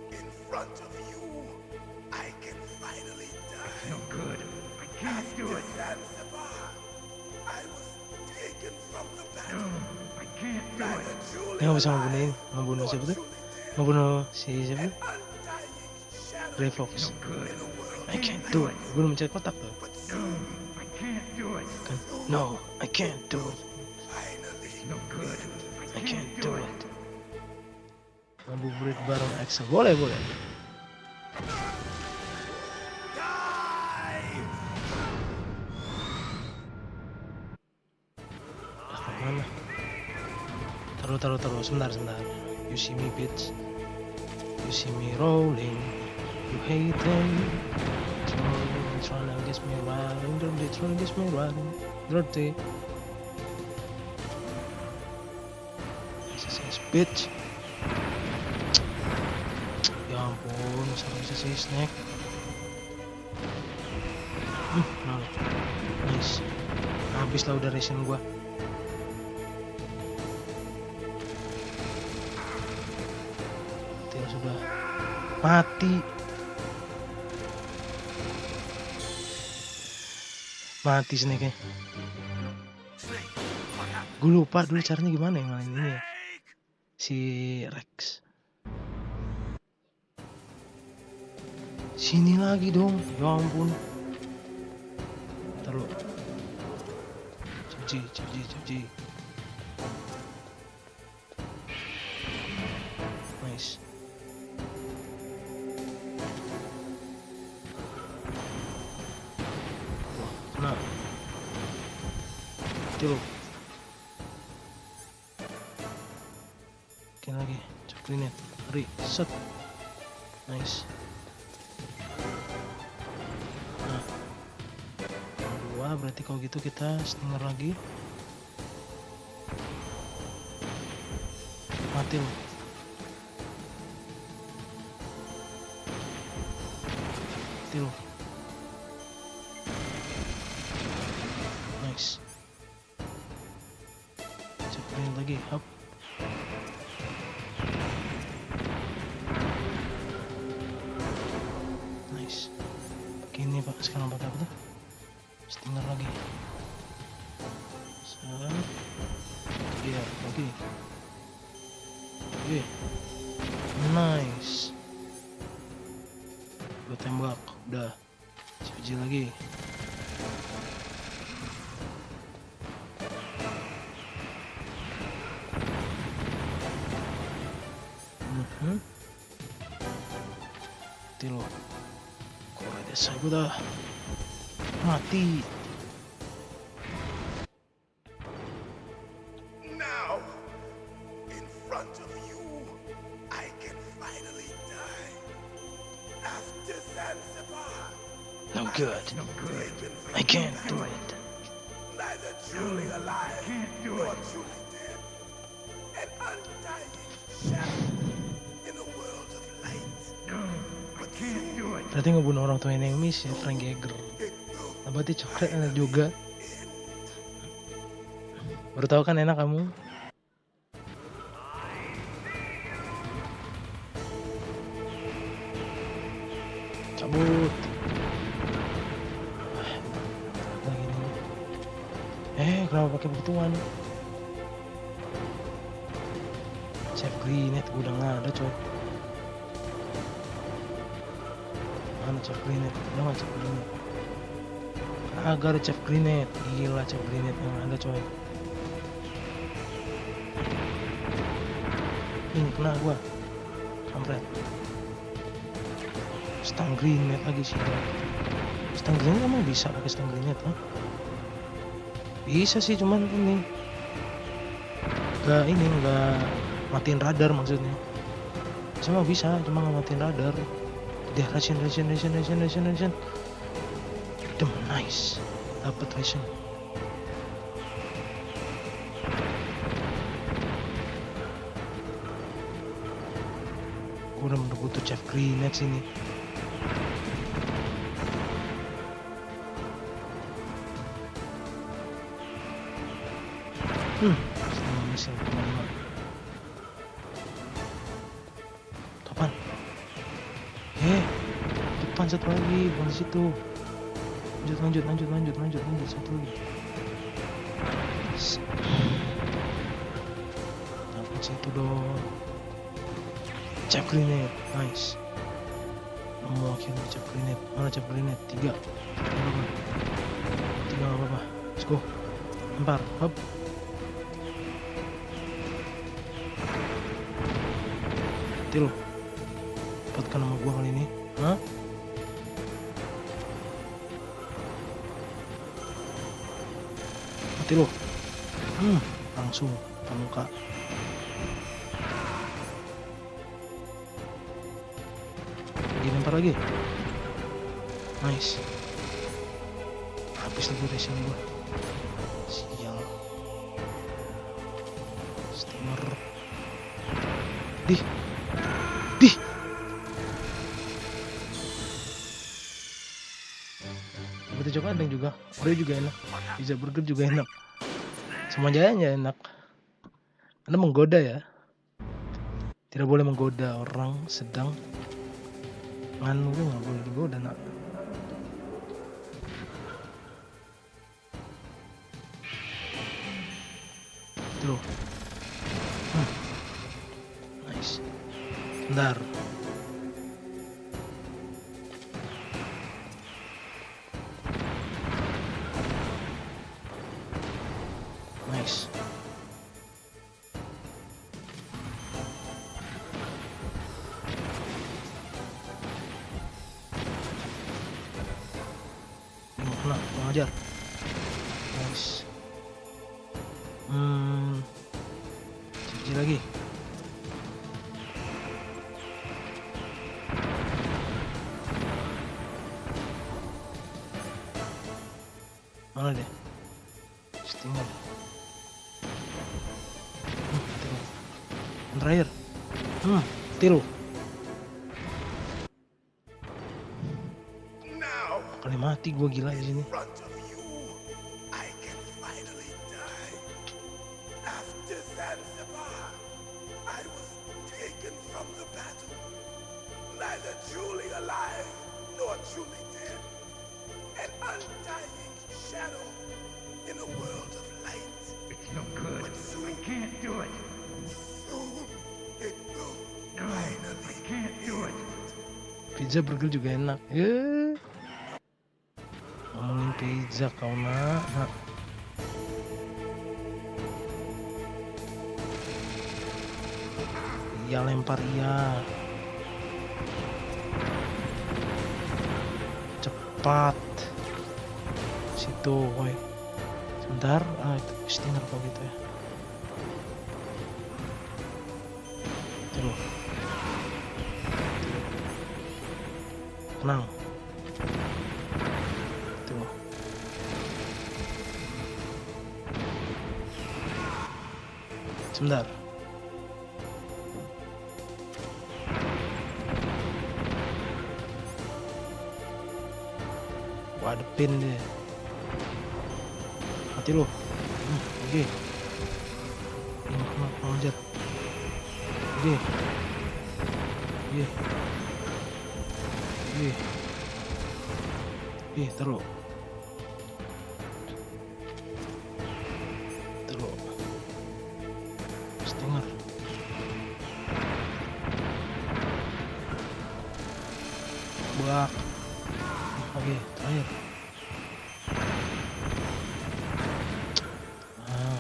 in front of you, I can finally die. No good. I can't do it. Zanzibar, I was taken from the No, battle. I can't do it. Neither Julie Dia nggak bisa alive ngebunuh nor siapa tuh? Julie dead. Ngebunuh si siapa? An undying shadow Grey Fox. No good. in a world I can't do it. Gue mencet kotak tuh. but No, I can't do it. Kan? No, I can't do it. finally. No good. I can't do it. Ngabuburit bareng Axel. Boleh, boleh. Mana? Taruh. Sebentar. You see me, bitch. You see me rolling. You hate them. Trying to get me riding. Trying to get me riding. Dirty. This bitch. Ya ampun, sampai bisa sih snack. Nah, nice. Habis lah udah ration gua. Tidak sudah mati. Mati snake-nya. Snake, what happened? Gue lupa dulu caranya gimana yang ngalahin ini ya. Si Rex. Sini lagi dong. Ya ampun. Ntar lu. Cabji. Nice. Wah, kena. Mati lu. Bikin lagi. Coklin ya. Hari. Set. Nice. Nah. Dua. Berarti kalau gitu kita stinger lagi. Mati lu. Mati lu. Nice. Coklin lagi. Hop. Nice. Gini pak, sekarang pakai apa tuh? Stinger lagi. Set. Iya, lagi. Oke. Nice. Gue tembak, udah. CG lagi. Mati lo. Kore desa gue dah. Mati. Now, in front of you, I can finally die. After Zanzibar, No good. No good. taken from I can't the do battle. it. Neither Julie alive can't do nor it. Julie dead. An undying shadow in a world of light. No, I can't do it. Berarti ngebunuh orang tua enemy si Frank Yeager. Nah, berarti coklat enak juga. Baru tahu kan enak kamu? Cabut. Lagi nih. Kenapa pakai begituan? Chef Grenade udah nggak ada coy. Mana Chef Grenade? Udah nggak Chef Grenade? Agak ada Chef Grenade. Gila Chef Grenade yang ada coy. Ini kena gua. Kampret. Stang Grenade lagi sih. Stang Grenade emang bisa pakai Stang Grenade, ha? Bisa sih, cuman ini nggak matiin radar maksudnya. Saya mah bisa, cuma nggak matiin radar. Dia ration. Nice, dapat ration. Gue udah butuh chef grenade sini. Setengah mesin kemana? Kapan? Depan satu lagi, bukan di situ. Lanjut satu lagi. Dapat situ dong. Chef grenade, nice. Mau akhirnya chef grenade. Mana chef grenade? 3 nggak apa-apa. Let's go. Lempar, hop. Mati lo. Dapatkan nama gua kali ini. Hah? Mati lo. Langsung muka. Lempar lagi. Nice. Habis lagi ration gua. Sial. Steamer. Dih. Berarti coklat ada juga. Oreo juga enak. Pizza burger juga enak. Semuanya enak. Anda menggoda ya. Tidak boleh menggoda orang sedang nganu, nggak boleh digoda nak. Tuh. Nice. Bentar. Nice. Kena, ajar. Nice. Cici lagi. Mana deh? Stinger. Yang terakhir. Tiru. Kali mati gua gila di sini. Neither truly alive nor truly dead. An undying shadow in a world of light. It's no good. I can't do it. Soon it will No, I can't do it. Pizza burger juga enak. Ngomongin pizza kau nak. Iya lempar iya. Cepat. Situ, woi. Sebentar, itu stinger kok gitu ya. Tuh. Tenang. Tuh. Sebentar. Gua adepin deh. Mati lu. Oke. Mau ajar. Oke. Taruh. Stinger. Buak. Oke, terakhir.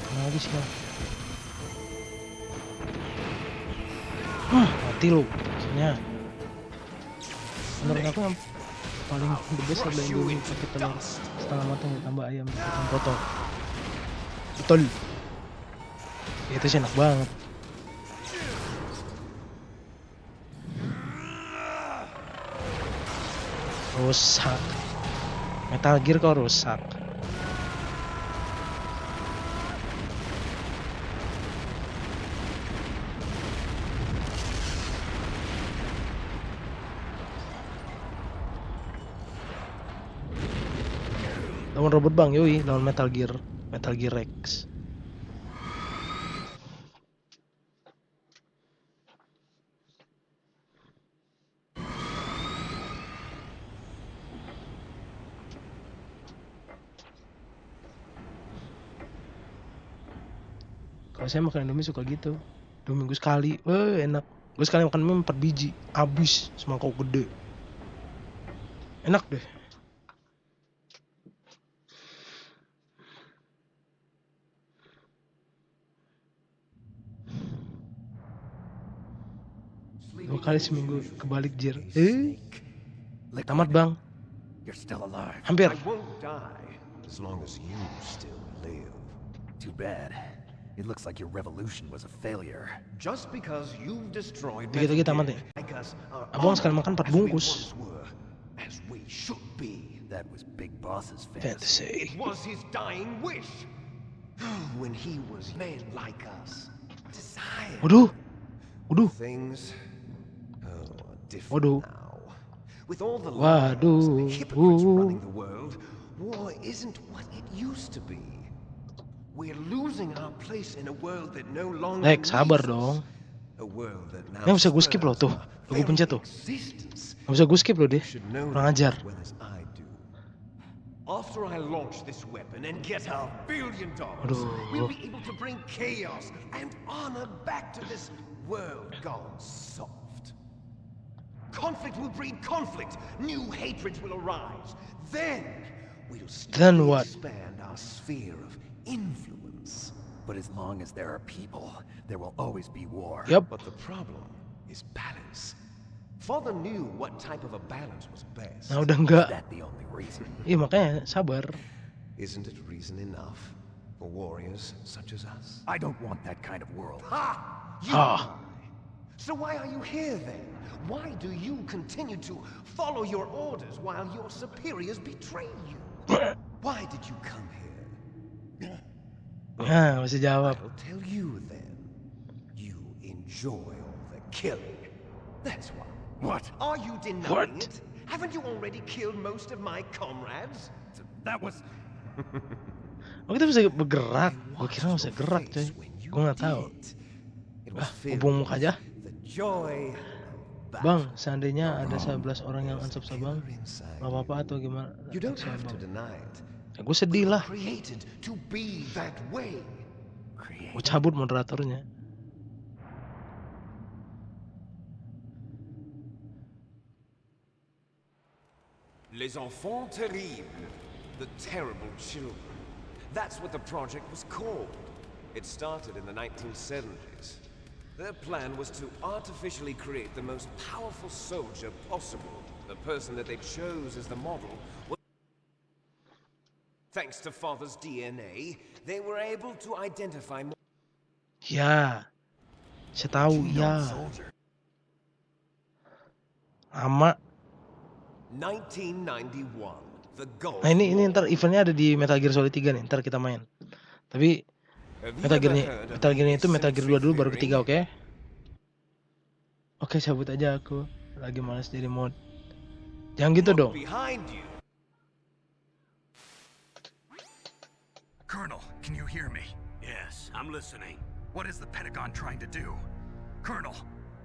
Kena lagi sih lah. Mati lu. Maksudnya. Menurut aku yang paling the best adalah Indomie pakai telur setengah matang ditambah ayam potong. Betul. Itu sih enak banget. Rusak. Metal Gear kok rusak. Lawan robot bang, yoi, lawan Metal Gear Rex. Kalau saya makan Indomie suka gitu. 2 minggu sekali, enak. Gue sekali makan mie 4 biji, habis semangkok gede. Enak deh. Dua kali seminggu kebalik jir. Tamat bang. You're still alive. Hampir. I won't die as long as you still live. Too bad. It looks like your revolution was a failure. Just because you've destroyed Dikit-dikit tamat nih. Abang sekali makan 4 bungkus. As we should be. That was Big Boss's Fantasy. It was his dying wish. When he was men like us. Desire. Waduh. Things are different Waduh. now. With all the Waduh. liars and the hypocrites running the world, war isn't what it used to be. We're losing our place in a world that no longer Lex, sabar needs us. dong. A world that now Ini bisa gue skip loh tuh. Gue pencet tuh. Gak bisa gue skip loh deh. Kurang ajar. After I launch this weapon and get $1 billion, we'll be able to bring chaos and honor back to this world gone soft. Conflict will breed conflict. New hatreds will arise. Then we'll Then what? expand our sphere of influence. But as long as there are people, there will always be war. Yep. But the problem is balance. Father knew what type of a balance was best. Nah udah enggak. Is that the only reason? Iya makanya sabar. Isn't it reason enough for warriors such as us? I don't want that kind of world. Ha! You lie. So why are you here then? Why do you continue to follow your orders while your superiors betray you? Why did you come here? Nah, masih jawab. I'll tell you then. You enjoy all the killing. That's why. What? Are you denying it? Haven't you already killed most of my comrades? That was... Oh kita bisa bergerak. Gue kira bisa gerak coy. Gue nggak tahu. Hubung muka aja. Bang, seandainya ada 11 orang yang unsubscribe bang, gak apa-apa atau gimana? Gue sedih lah. Gue cabut moderatornya. Les enfants terribles, the terrible children. That's what the project was called. It started in the 1970s. Their plan was to artificially create the most powerful soldier possible. The person that they chose as the model was... Thanks to Father's DNA, they were able to identify more... Ya, saya tahu ya. Lama. 1991. The goal. Nah ini ntar eventnya ada di Metal Gear Solid 3 nih, ntar kita main. Tapi Metal Gear-nya itu Metal Gear 2 dulu baru ketiga, oke? Oke, cabut aja aku. Lagi malas jadi mod. Jangan gitu dong. Colonel, can you hear me? Yes, I'm listening. What is the Pentagon trying to do? Colonel,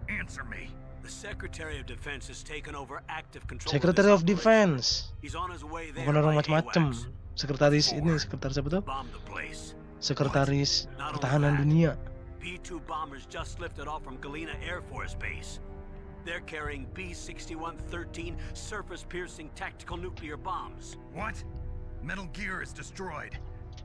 answer me. The Secretary of Defense has taken over active control. Secretary of Defense. He's on his way there. Bukan orang macam-macam. Sekretaris ini, sekretaris apa tuh? Bomb the place. Sekretaris Pertahanan Dunia. B-2 bombers just lifted off from Galena Air Force Base. They're carrying B-6113 surface-piercing tactical nuclear bombs. What? Metal Gear is destroyed.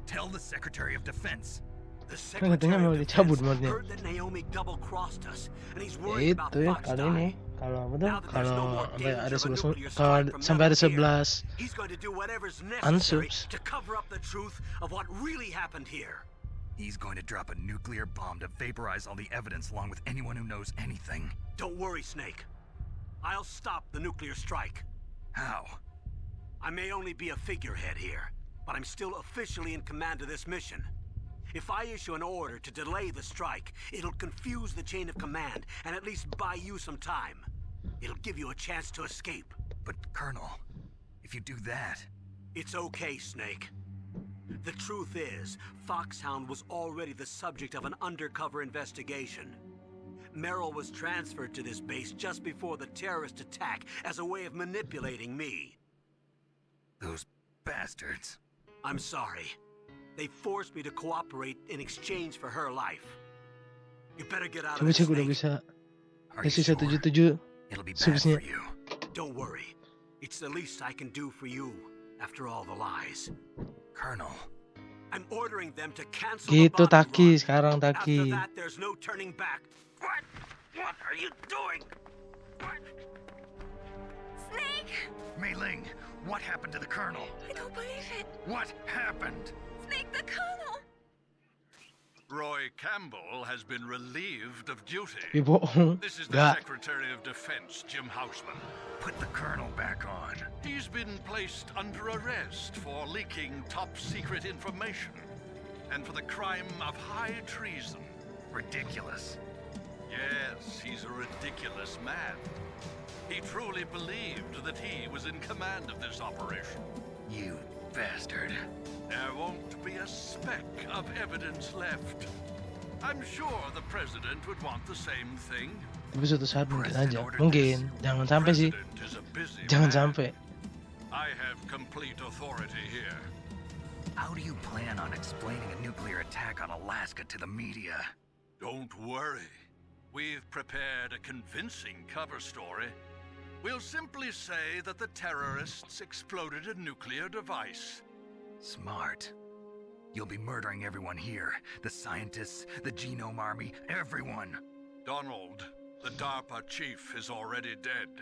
Tell the Secretary of Defense. The Katanya Secretary mau of dicabut Defense modnya. heard that Naomi double-crossed us, and he's worried about Itu ya Fox kali ini. dying. Kalau apa tuh? Now that there's no Kalau more sampai ada danger of a 11, nuclear kalau strike from sampai ada Metal Gear, 11 he's going to do whatever's necessary unsubs. to cover up the truth of what really happened here. He's going to drop a nuclear bomb to vaporize all the evidence along with anyone who knows anything. Don't worry, Snake. I'll stop the nuclear strike. How? I may only be a figurehead here, but I'm still officially in command of this mission. If I issue an order to delay the strike, it'll confuse the chain of command and at least buy you some time. It'll give you a chance to escape. But, Colonel, if you do that... It's okay, Snake. The truth is, Foxhound was already the subject of an undercover investigation. Merrill was transferred to this base just before the terrorist attack as a way of manipulating me. Those bastards. I'm sorry. They forced me to cooperate in exchange for her life. You better get out of Coba this, cek udah Snake. bisa. Are you Isi sure? 177 It'll be bad subsnya. for you. Don't worry. It's the least I can do for you after all the lies. Colonel, I'm ordering them to cancel Gitu the bombing Taki, run. sekarang After Taki. that, there's no turning back. What? What are you doing? What? Snake! Mei Ling, what happened to the Colonel? I don't believe it. What happened? Snake, the Colonel! Roy Campbell has been relieved of duty. Tapi bohong. This is the Gak. Secretary of Defense, Jim Houseman. Put the Colonel back on. He's been placed under arrest for leaking top-secret information and for the crime of high treason. Ridiculous. Yes, he's a ridiculous man. He truly believed that he was in command of this operation. You bastard. There won't be a speck of evidence left. I'm sure the President would want the same thing. Tapi suatu saat mungkin aja. Mungkin. Jangan sampai sih. President is a busy Jangan man. sampai. I have complete authority here. How do you plan on explaining a nuclear attack on Alaska to the media? Don't worry. We've prepared a convincing cover story. We'll simply say that the terrorists exploded a nuclear device. Smart. You'll be murdering everyone here. The scientists, the Genome Army, everyone. Donald, the DARPA chief, is already dead.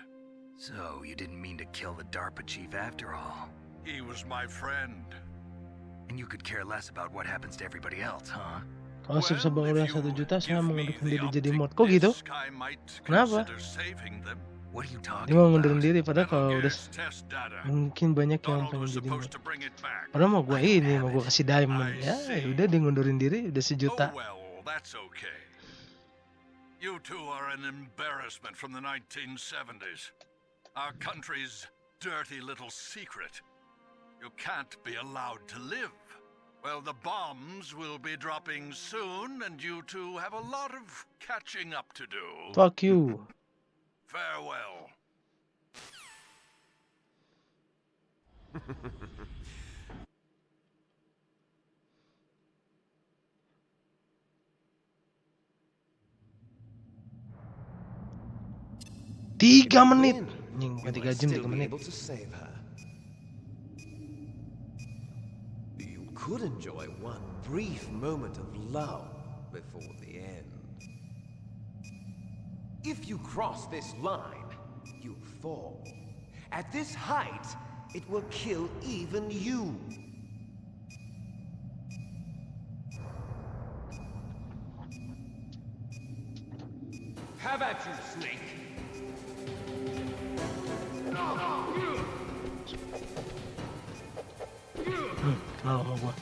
So, you didn't mean to kill the DARPA chief after all. He was my friend. And you could care less about what happens to everybody else, huh? Kalau bisa Well, bangun if yang 1 you juta, saya give mau me ngundurin the diri jadi optic mod. Kok gitu? disc, I might Kenapa? consider saving them. What are you talking Dia mau about? ngundurin diri, padahal kalau Metal udah Gear's test data. mungkin banyak yang Donald pengen was jadi mod. supposed to bring it back. Padahal mau gua I don't ini, have mau it. gua kasih diamond. I Ya, see. udah dia ngundurin diri, udah 1 juta. Oh well, that's okay. You two are an embarrassment from the 1970s. Our country's dirty little secret. You can't be allowed to live. Well, the bombs will be dropping soon, and you two have a lot of catching up to do. Fuck you. Farewell. Tiga menit. Win. Anjing, bukan We 3 might jam, still 3 be menit. able to save her. You could enjoy one brief moment of love before the end. If you cross this line, you'll fall. At this height, it will kill even you. Have at you, Snake. Kenal sama gua.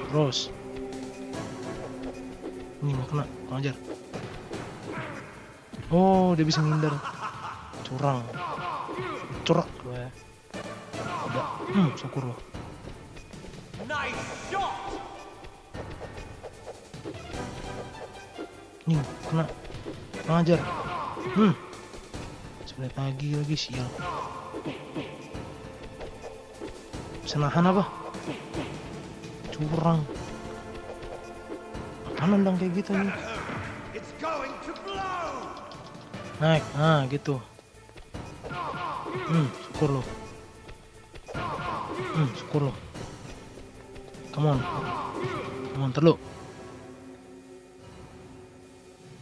Terus. Ini nggak kena, ajar. Oh, dia bisa ngindar. Curang. Curak gue. Udah. Syukur loh. Nice shot! Nih, kena. Ajar. Sebentar lagi sial. Bisa nahan apa? Curang. Apaan nendang kayak gitu nih? It's going to blow! Naik, gitu. Syukur lo. Syukur lo. Come on, terlalu.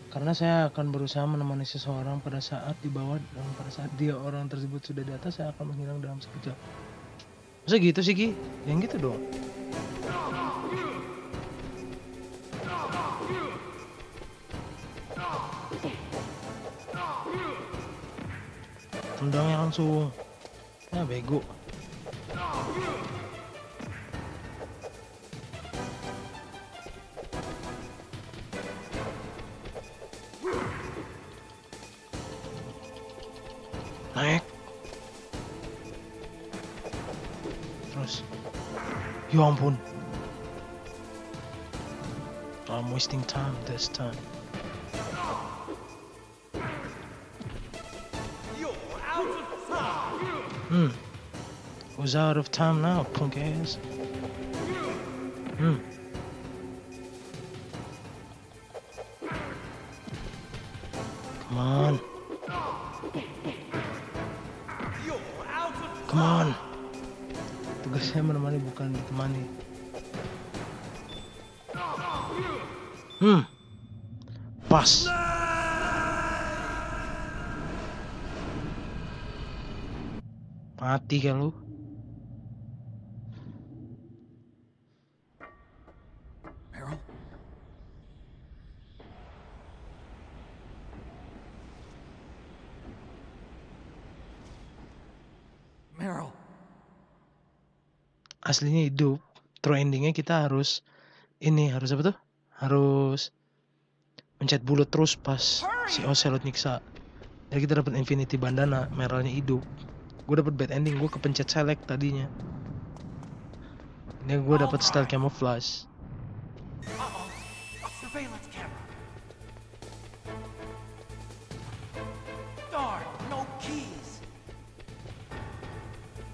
Karena saya akan berusaha menemani seseorang pada saat di bawah dan pada saat orang tersebut sudah di atas, saya akan menghilang dalam sekejap. Masa gitu sih, Ki? Yang gitu dong. tendangnya langsung. Ya bego. Naik. Terus. Ya ampun. I'm wasting time this time. Was out of time now, punk ass. Come on. Come on. Tugas saya menemani bukan ditemani. Pas. Mati kan lu? Meryl? Meryl. Aslinya hidup. True endingnya kita harus harus apa tuh? Harus mencet bulut terus pas si Ocelot nyiksa. Jadi kita dapat infinity bandana, Merylnya hidup. Gue dapat bad ending, gue kepencet select tadinya. Ini gue dapat style camouflage. Uh-oh. A surveillance camera. Darn, no keys.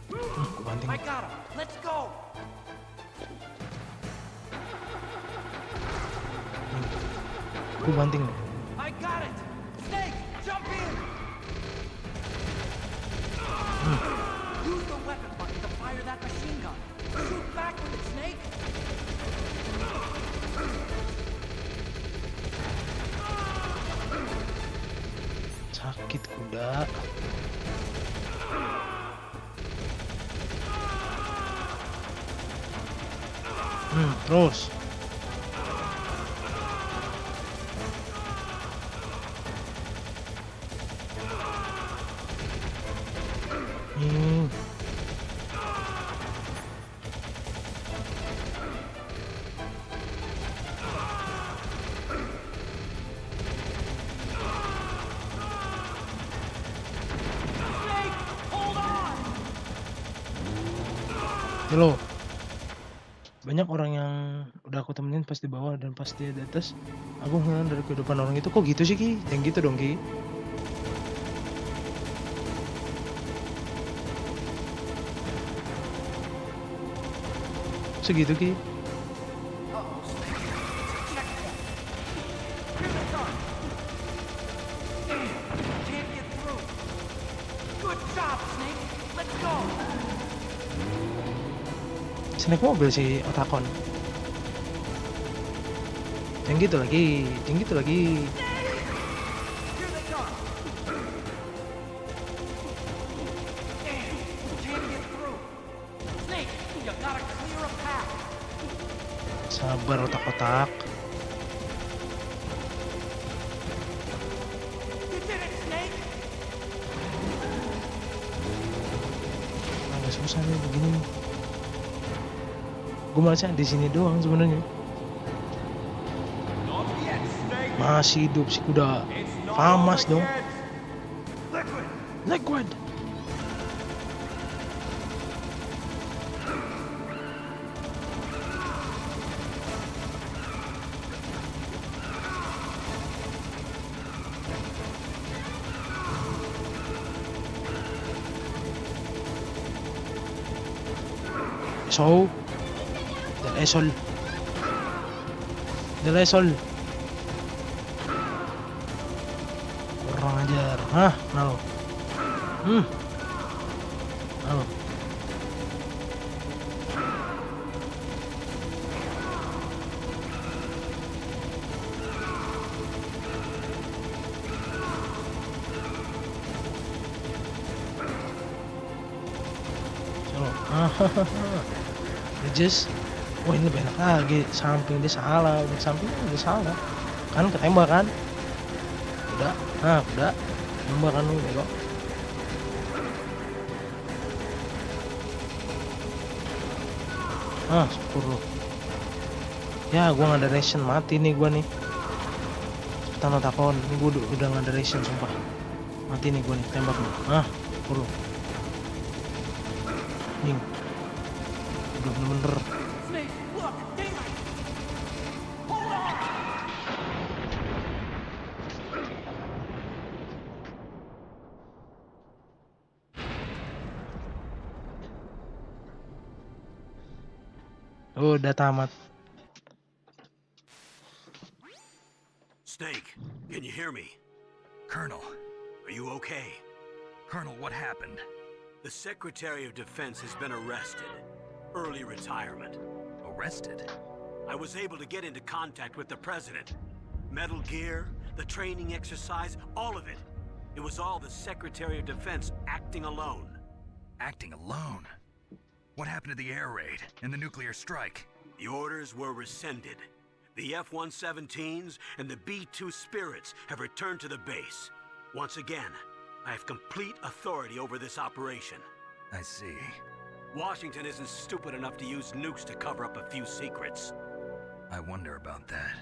Gue banting. I got him. Let's go. Gue banting nih. I got it. Snake, jump in. Use the weapon button to fire that machine gun. Shoot back with it, Snake. Sakit kuda. Terus. Halo. Banyak orang yang udah aku temenin pas di bawah dan pas dia di atas, aku ngeliat dari kehidupan orang itu kok gitu sih Ki? Yang gitu dong Ki. Segitu Ki. Snack mobil si Otakon. Yang gitu lagi, yang gitu lagi. Sabar otak-otak. Agak susah nih begini. Gue malasnya di sini doang sebenarnya. Masih hidup si kuda. Famas dong. Liquid. So Esol. Del Esol. Kurang ajar. Hah, nalo. Nalo. Just wah ini lebih enak lagi, samping dia salah, sampingnya dia salah kan, ketembak kan, udah tembak kan lu bego. Syukur lu. Ya, gua nggak ada ration, mati nih gua nih. Cepetan lo takon, ini gua udah nggak ada ration sumpah. Mati nih gua nih, tembak lu. Syukur lu. Ning. Udah bener-bener. Udah tamat. Snake, can you hear me? Colonel. Are you okay? Colonel, what happened? The Secretary of Defense has been arrested. Early retirement. Arrested? I was able to get into contact with the President. Metal Gear, the training exercise, all of it. It was all the Secretary of Defense acting alone. Acting alone? What happened to the air raid and the nuclear strike? The orders were rescinded. The F-117s and the B-2 Spirits have returned to the base. Once again, I have complete authority over this operation. I see. Washington isn't stupid enough to use nukes to cover up a few secrets. I wonder about that.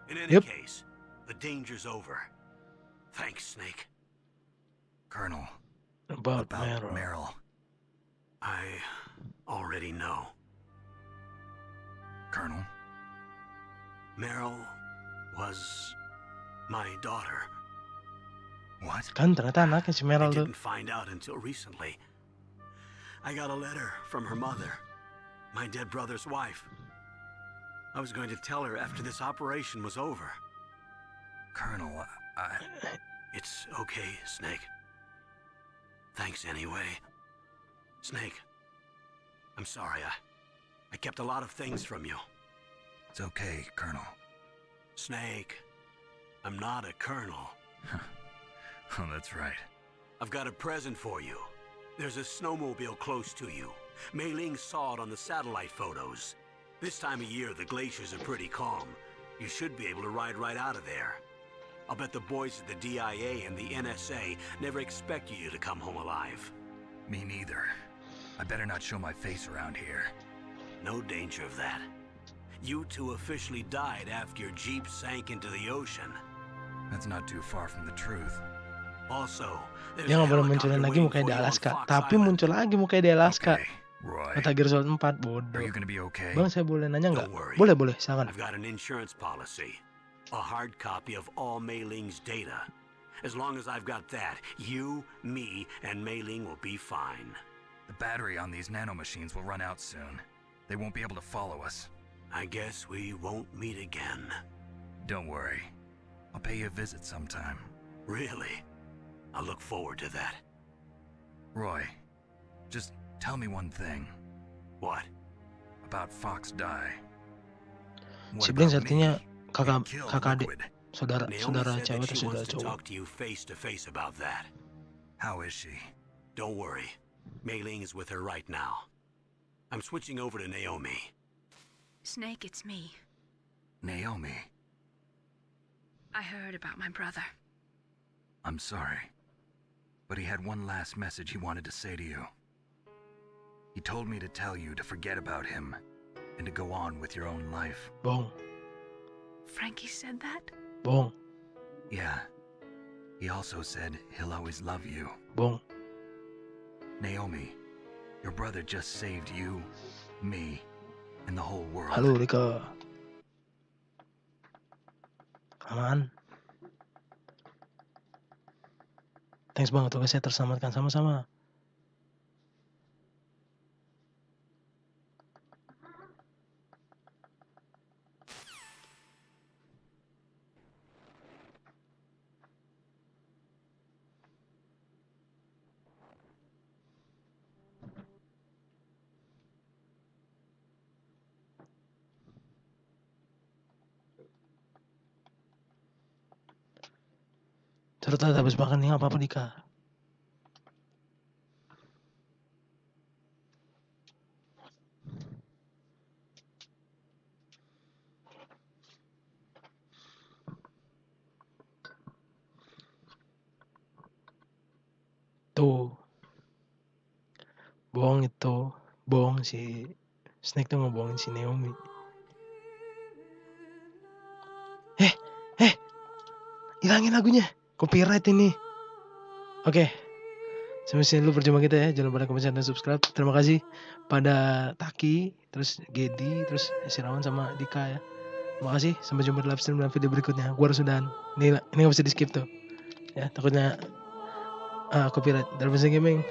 In any case, the danger's over. Thanks, Snake. Colonel, About Meryl. I already know. Colonel? Meryl was my daughter. What? Kan ternyata anaknya si I Meryl tuh. didn't find out until recently. I got a letter from her mother, my dead brother's wife. I was going to tell her after this operation was over. Colonel, It's okay, Snake. Thanks anyway. Snake, I'm sorry. I kept a lot of things from you. It's okay, Colonel. Snake, I'm not a colonel. Oh, that's right. I've got a present for you. There's a snowmobile close to you. Mei Ling saw it on the satellite photos. This time of year, the glaciers are pretty calm. You should be able to ride right out of there. I'll bet the boys at the DIA and the NSA never expected you to come home alive. Me neither. I better not show my face around here. No danger of that. You two officially died after your Jeep sank into the ocean. That's not too far from the truth. Also, there's Dia a nggak boleh helicopter munculin lagi waiting mukanya for di you on Alaska. Fox Tapi Island. muncul lagi mukanya di Alaska. Okay, Roy. Metal Gear Solid 4, Are bodoh. you gonna be okay? Bang, saya boleh nanya nggak? Don't worry. Boleh, silakan. I've got an insurance policy. A hard copy of all Mei Ling's data. As long as I've got that, you, me, and Mei Ling will be fine. The battery on these nanomachines will run out soon. They won't be able to follow us. I guess we won't meet again. Don't worry. I'll pay you a visit sometime. Really? I look forward to that. Roy, just tell me one thing. What? About Fox Die. What Siblings about artinya me? kakak Being killed, adik, Liquid? saudara Naomi said cewek that atau she saudara wants to cowok. talk to you face to face about that. How is she? Don't worry. Mei Ling is with her right now. I'm switching over to Naomi. Snake, it's me. Naomi, I heard about my brother. I'm sorry. But he had one last message he wanted to say to you. He told me to tell you to forget about him and to go on with your own life. Bohong, Frankie said that? bohong, Yeah. He also said he'll always love you. bohong. Naomi, your brother just saved you, me, and the whole world. Halo, Rika. Aman. Thanks banget tuh, saya terselamatkan sama-sama. Terus habis makan nih apa-apa Dika? Tuh. Bohong itu. Bohong si Snake tuh ngebohongin si Naomi. Hilangin lagunya. Copyright ini. Oke. Sampai sini dulu perjumpaan kita ya. Jangan lupa like, comment, dan subscribe. Terima kasih pada Taki, terus Gedi, terus Sirawan sama Dika ya. Terima kasih. Sampai jumpa di live stream dan video berikutnya. Gua harus udahan. Ini gak bisa di skip tuh. Ya, takutnya copyright. Dari Gaming.